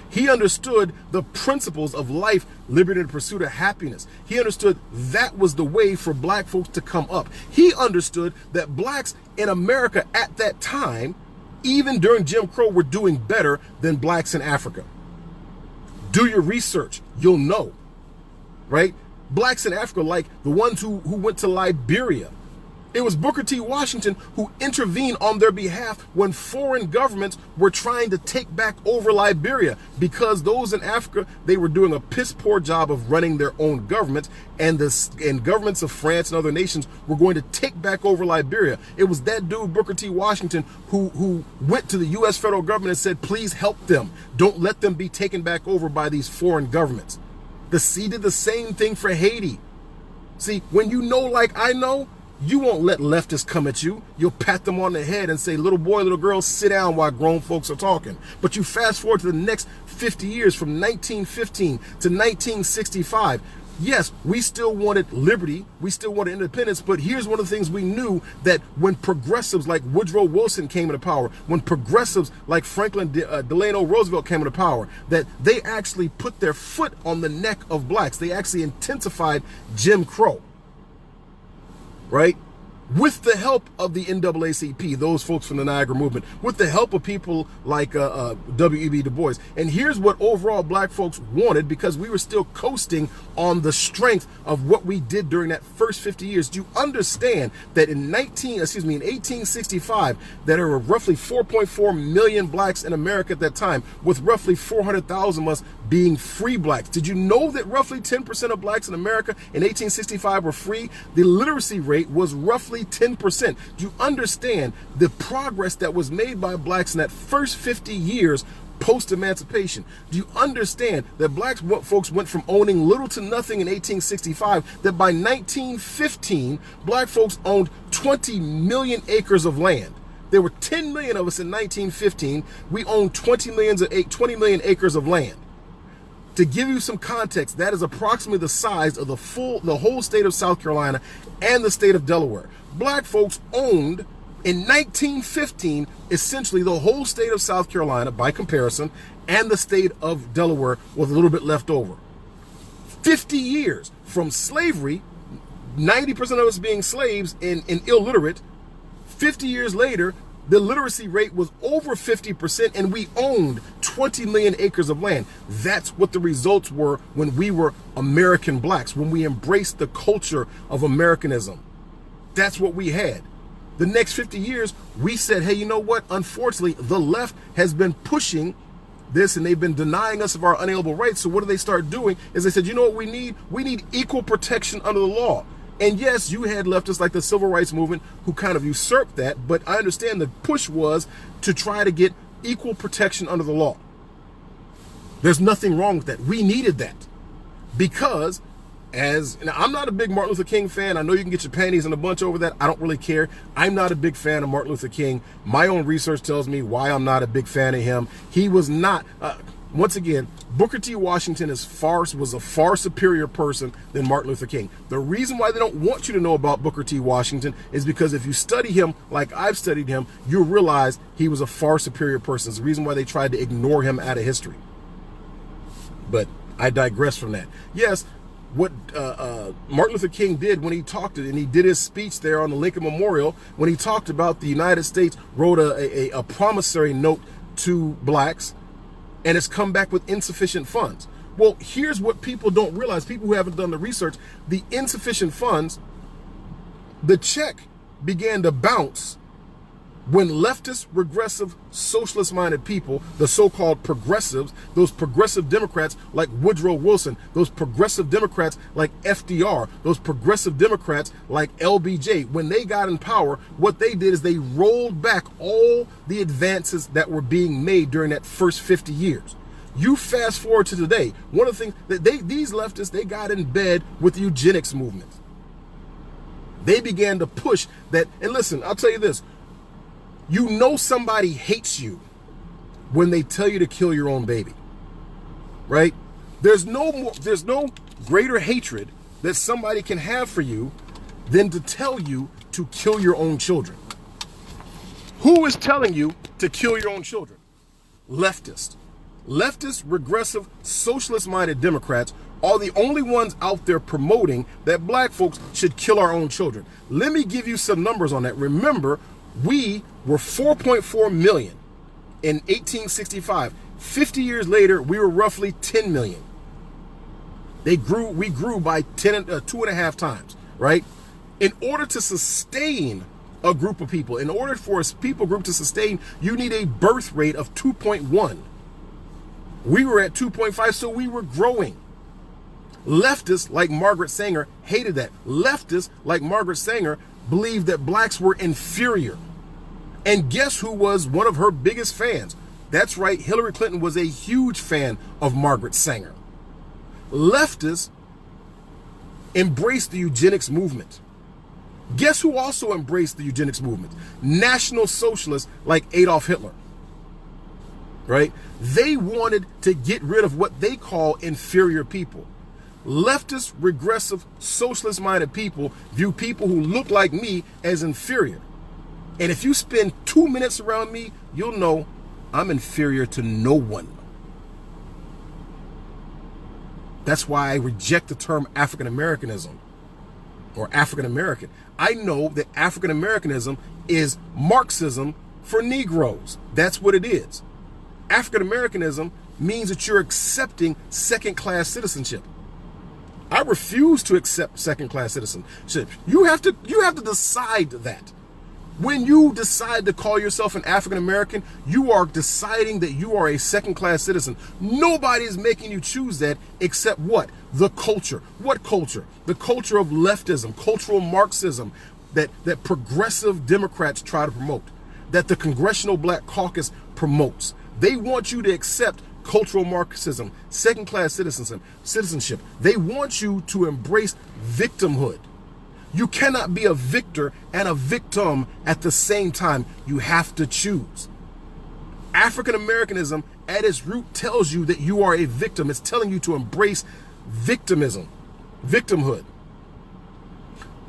He understood the principles of life, liberty, and the pursuit of happiness. He understood that was the way for black folks to come up. He understood that blacks in America at that time, even during Jim Crow, were doing better than blacks in Africa. Do your research, you'll know, right? Blacks in Africa, like the ones who went to Liberia. It was Booker T. Washington who intervened on their behalf when foreign governments were trying to take back over Liberia, because those in Africa, they were doing a piss poor job of running their own governments, and governments of France and other nations were going to take back over Liberia. It was that dude, Booker T. Washington, who went to the U.S. federal government and said, please help them. Don't let them be taken back over by these foreign governments. He did the same thing for Haiti. See, when you know like I know, you won't let leftists come at you. You'll pat them on the head and say, little boy, little girl, sit down while grown folks are talking. But you fast forward to the next 50 years, from 1915 to 1965, Yes, we still wanted liberty, we still wanted independence, but here's one of the things we knew, that when progressives like Woodrow Wilson came into power, when progressives like Franklin Delano Roosevelt came into power, that they actually put their foot on the neck of blacks. They actually intensified Jim Crow, right? With the help of the NAACP, those folks from the Niagara movement, with the help of people like W.E.B. Du Bois. And here's what overall black folks wanted, because we were still coasting on the strength of what we did during that first 50 years. Do you understand that in 1865, that there were roughly 4.4 million blacks in America at that time, with roughly 400,000 of us being free blacks? Did you know that roughly 10% of blacks in America in 1865 were free? The literacy rate was roughly 10%. Do you understand the progress that was made by blacks in that first 50 years post-emancipation? Do you understand that black folks went from owning little to nothing in 1865, that by 1915, black folks owned 20 million acres of land? There were 10 million of us in 1915. We owned 20 million acres of land. To give you some context, that is approximately the size of the whole state of South Carolina and the state of Delaware. Black folks owned, in 1915, essentially the whole state of South Carolina by comparison, and the state of Delaware with a little bit left over. 50 years from slavery, 90% of us being slaves and illiterate. 50 years later, the literacy rate was over 50%, and we owned 20 million acres of land. That's what the results were when we were American blacks, when we embraced the culture of Americanism. That's what we had. The next 50 years, we said, hey, you know what? Unfortunately, the left has been pushing this, and they've been denying us of our unalienable rights. So what do they start doing? Is they said, you know what we need? We need equal protection under the law. And yes, you had leftists like the civil rights movement who kind of usurped that, but I understand the push was to try to get equal protection under the law. There's nothing wrong with that. We needed that because now, I'm not a big Martin Luther King fan. I know you can get your panties in a bunch over that. I don't really care. I'm not a big fan of Martin Luther King. My own research tells me why I'm not a big fan of him. He was not, once again, Booker T. Washington was a far superior person than Martin Luther King. The reason why they don't want you to know about Booker T. Washington is because if you study him like I've studied him, you'll realize he was a far superior person. It's the reason why they tried to ignore him out of history. But I digress from that. Yes, what Martin Luther King did when he talked, and he did his speech there on the Lincoln Memorial, when he talked about the United States wrote a promissory note to blacks, and it's come back with insufficient funds. Well, here's what people don't realize, people who haven't done the research. The insufficient funds, the check began to bounce when leftist, regressive, socialist-minded people, the so-called progressives, those progressive Democrats like Woodrow Wilson, those progressive Democrats like FDR, those progressive Democrats like LBJ, when they got in power, what they did is they rolled back all the advances that were being made during that first 50 years. You fast forward to today, one of the things that these leftists, they got in bed with the eugenics movement. They began to push that, and listen, I'll tell you this, you know somebody hates you when they tell you to kill your own baby, right? There's no greater hatred that somebody can have for you than to tell you to kill your own children. Who is telling you to kill your own children? Leftist, regressive, socialist-minded Democrats are the only ones out there promoting that black folks should kill our own children. Let me give you some numbers on that. Remember, we were 4.4 million in 1865. 50 years later, we were roughly 10 million. We grew by 2.5 times, right? In order to sustain a group of people, in order for a people group to sustain, you need a birth rate of 2.1. We were at 2.5, so we were growing. Leftists like Margaret Sanger hated that. Leftists like Margaret Sanger believed that blacks were inferior. And guess who was one of her biggest fans? That's right, Hillary Clinton was a huge fan of Margaret Sanger. Leftists embraced the eugenics movement. Guess who also embraced the eugenics movement? National socialists like Adolf Hitler, right? They wanted to get rid of what they call inferior people. Leftist, regressive, socialist-minded people view people who look like me as inferior. And if you spend 2 minutes around me, you'll know I'm inferior to no one. That's why I reject the term African-Americanism or African-American. I know that African-Americanism is Marxism for Negroes. That's what it is. African-Americanism means that you're accepting second-class citizenship. I refuse to accept second-class citizenship. You have to decide that. When you decide to call yourself an African-American, you are deciding that you are a second-class citizen. Nobody is making you choose that except what? The culture. What culture? The culture of leftism, cultural Marxism that progressive Democrats try to promote, that the Congressional Black Caucus promotes. They want you to accept cultural Marxism, second-class citizenship. They want you to embrace victimhood. You cannot be a victor and a victim at the same time. You have to choose. African-Americanism at its root tells you that you are a victim. It's telling you to embrace victimism, victimhood.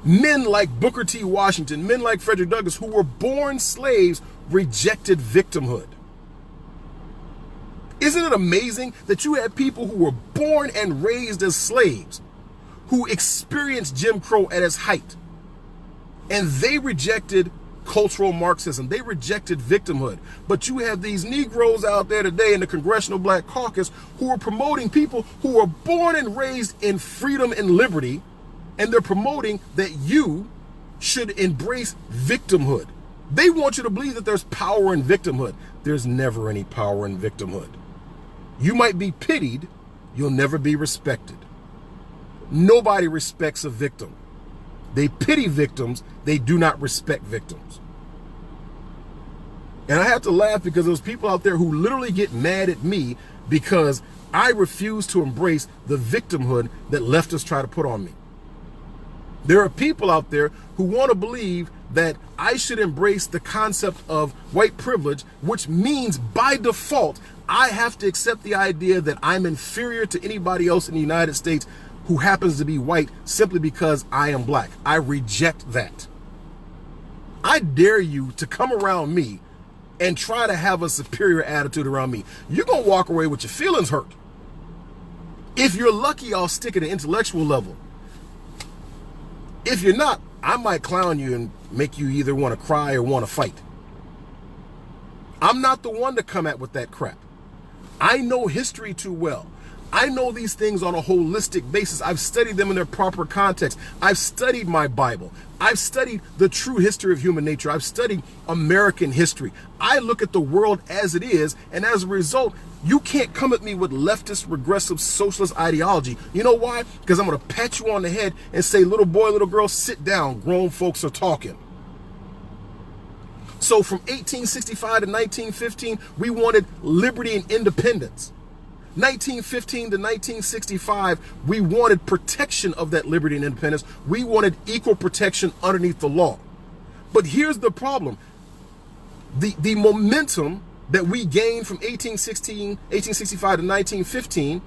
Men like Booker T. Washington, men like Frederick Douglass, who were born slaves, rejected victimhood. Isn't it amazing that you had people who were born and raised as slaves, who experienced Jim Crow at its height, and they rejected cultural Marxism. They rejected victimhood. But you have these Negroes out there today in the Congressional Black Caucus who are promoting people who were born and raised in freedom and liberty, and they're promoting that you should embrace victimhood. They want you to believe that there's power in victimhood. There's never any power in victimhood. You might be pitied, you'll never be respected. Nobody respects a victim. They pity victims, they do not respect victims. And I have to laugh because there's people out there who literally get mad at me because I refuse to embrace the victimhood that leftists try to put on me. There are people out there who want to believe that I should embrace the concept of white privilege, which means by default, I have to accept the idea that I'm inferior to anybody else in the United States who happens to be white simply because I am black. I reject that. I dare you to come around me and try to have a superior attitude around me. You're going to walk away with your feelings hurt. If you're lucky, I'll stick at an intellectual level. If you're not, I might clown you and make you either want to cry or want to fight. I'm not the one to come at with that crap. I know history too well. I know these things on a holistic basis. I've studied them in their proper context. I've studied my Bible. I've studied the true history of human nature. I've studied American history. I look at the world as it is, and as a result, you can't come at me with leftist, regressive, socialist ideology. You know why? Because I'm going to pat you on the head and say, little boy, little girl, sit down. Grown folks are talking. So from 1865 to 1915, we wanted liberty and independence. 1915 to 1965, we wanted protection of that liberty and independence. We wanted equal protection underneath the law. But here's the problem. The momentum that we gained from 1865 to 1915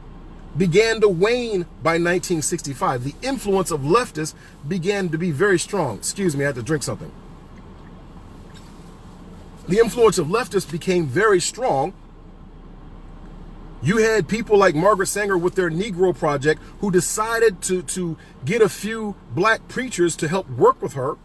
began to wane by 1965. The influence of leftists began to be very strong. Excuse me, I had to drink something. The influence of leftists became very strong. You had people like Margaret Sanger with their Negro Project who decided to get a few black preachers to help work with her.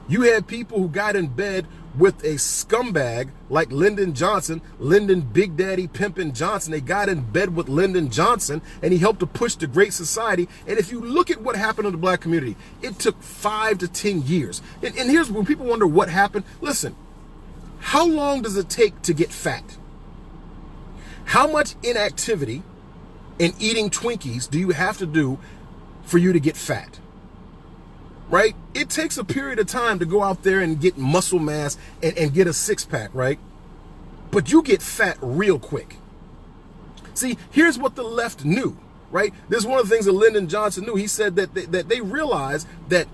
You had people who got in bed with a scumbag like Lyndon Johnson, Lyndon Big Daddy Pimpin' Johnson. They got in bed with Lyndon Johnson and he helped to push the Great Society. And if you look at what happened in the black community, it took 5 to 10 years. And here's when people wonder what happened. Listen, how long does it take to get fat? How much inactivity and eating Twinkies do you have to do for you to get fat? Right? It takes a period of time to go out there and get muscle mass and get a six-pack, right? But you get fat real quick. See, here's what the left knew, right? This is one of the things that Lyndon Johnson knew. He said that they realized that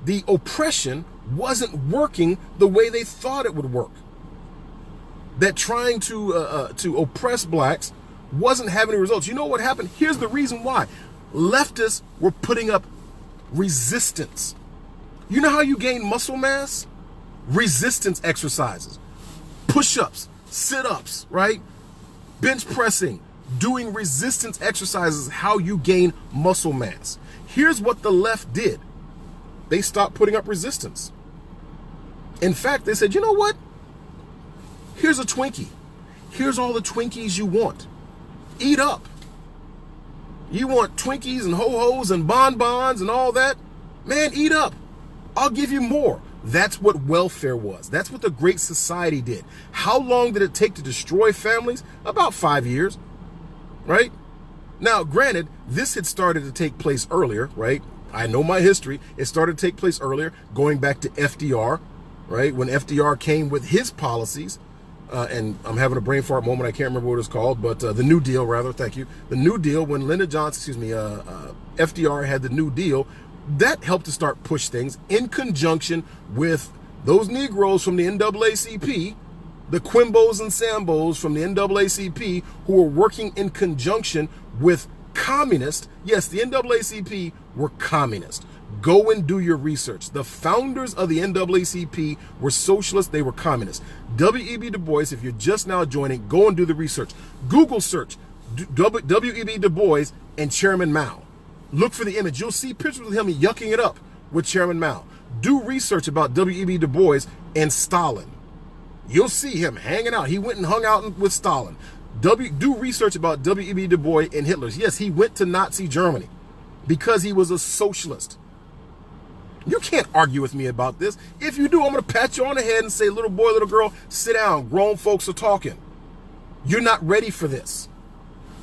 the oppression wasn't working the way they thought it would work. That trying to oppress blacks wasn't having any results. You know what happened? Here's the reason why. Leftists were putting up resistance. You know how you gain muscle mass? Resistance exercises, push-ups, sit-ups, right? Bench pressing, doing resistance exercises, how you gain muscle mass. Here's what the left did. They stopped putting up resistance. In fact, they said, you know what? Here's a Twinkie. Here's all the Twinkies you want. Eat up. You want Twinkies and ho-hos and bonbons and all that? Man, eat up. I'll give you more. That's what welfare was. That's what the Great Society did. How long did it take to destroy families? About 5 years, right? Now, granted, this had started to take place earlier, right? I know my history. It started to take place earlier, going back to FDR, right? When FDR came with his policies, and I'm having a brain fart moment. I can't remember what it's called, but the New Deal, rather. Thank you. The New Deal, when FDR had the New Deal, that helped to start push things in conjunction with those Negroes from the NAACP, the Quimbos and Sambos from the NAACP, who were working in conjunction with communists. Yes, the NAACP were communist. Go and do your research. The founders of the NAACP were socialists. They were communists. W.E.B. Du Bois, if you're just now joining, go and do the research. Google search W.E.B. Du Bois and Chairman Mao. Look for the image. You'll see pictures of him yucking it up with Chairman Mao. Do research about W.E.B. Du Bois and Stalin. You'll see him hanging out. He went and hung out with Stalin. Do research about W.E.B. Du Bois and Hitler. Yes, he went to Nazi Germany because he was a socialist. You can't argue with me about this. If you do, I'm going to pat you on the head and say, little boy, little girl, sit down. Grown folks are talking. You're not ready for this.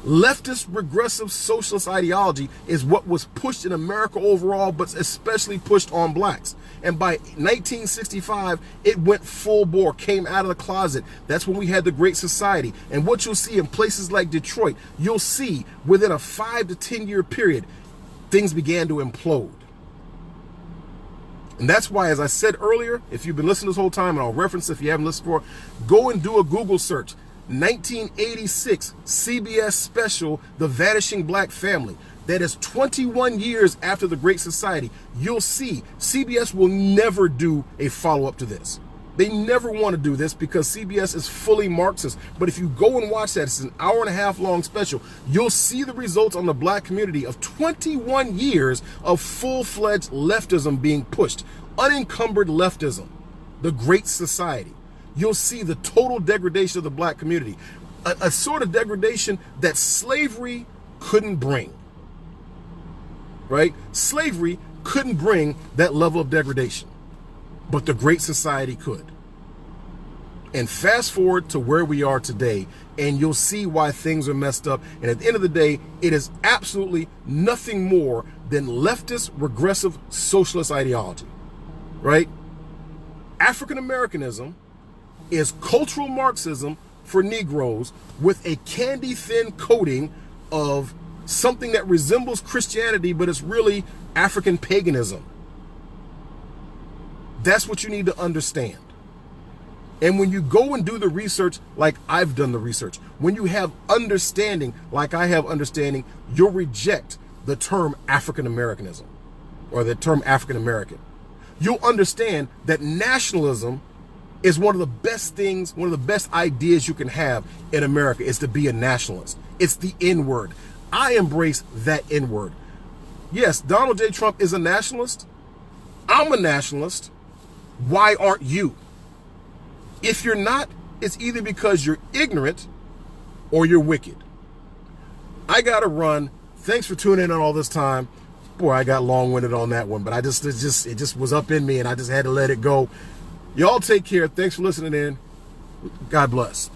Leftist regressive socialist ideology is what was pushed in America overall, but especially pushed on blacks. And by 1965, it went full bore, came out of the closet. That's when we had the Great Society. And what you'll see in places like Detroit, you'll see within a 5 to 10 year period, things began to implode. And that's why, as I said earlier, if you've been listening this whole time, and I'll reference if you haven't listened before, go and do a Google search. 1986 CBS special, The Vanishing Black Family. That is 21 years after the Great Society. You'll see CBS will never do a follow-up to this. They never want to do this because CBS is fully Marxist. But if you go and watch that, it's an hour-and-a-half long special, you'll see the results on the black community of 21 years of full-fledged leftism being pushed. Unencumbered leftism. The Great Society. You'll see the total degradation of the black community. A sort of degradation that slavery couldn't bring. Right? Slavery couldn't bring that level of degradation. But the Great Society could. And fast forward to where we are today, and you'll see why things are messed up. And at the end of the day, it is absolutely nothing more than leftist, regressive, socialist ideology. Right? African Americanism is cultural Marxism for Negroes with a candy-thin coating of something that resembles Christianity, but it's really African paganism. That's what you need to understand. And when you go and do the research, like I've done the research, when you have understanding, like I have understanding, you'll reject the term African Americanism or the term African American. You'll understand that nationalism is one of the best things, one of the best ideas you can have in America is to be a nationalist. It's the N-word. I embrace that N-word. Yes, Donald J. Trump is a nationalist. I'm a nationalist. Why aren't you? If you're not, it's either because you're ignorant or you're wicked. I gotta run. Thanks for tuning in on all this time. Boy, I got long-winded on that one, but it just was up in me and I just had to let it go. Y'all take care. Thanks for listening in. God bless.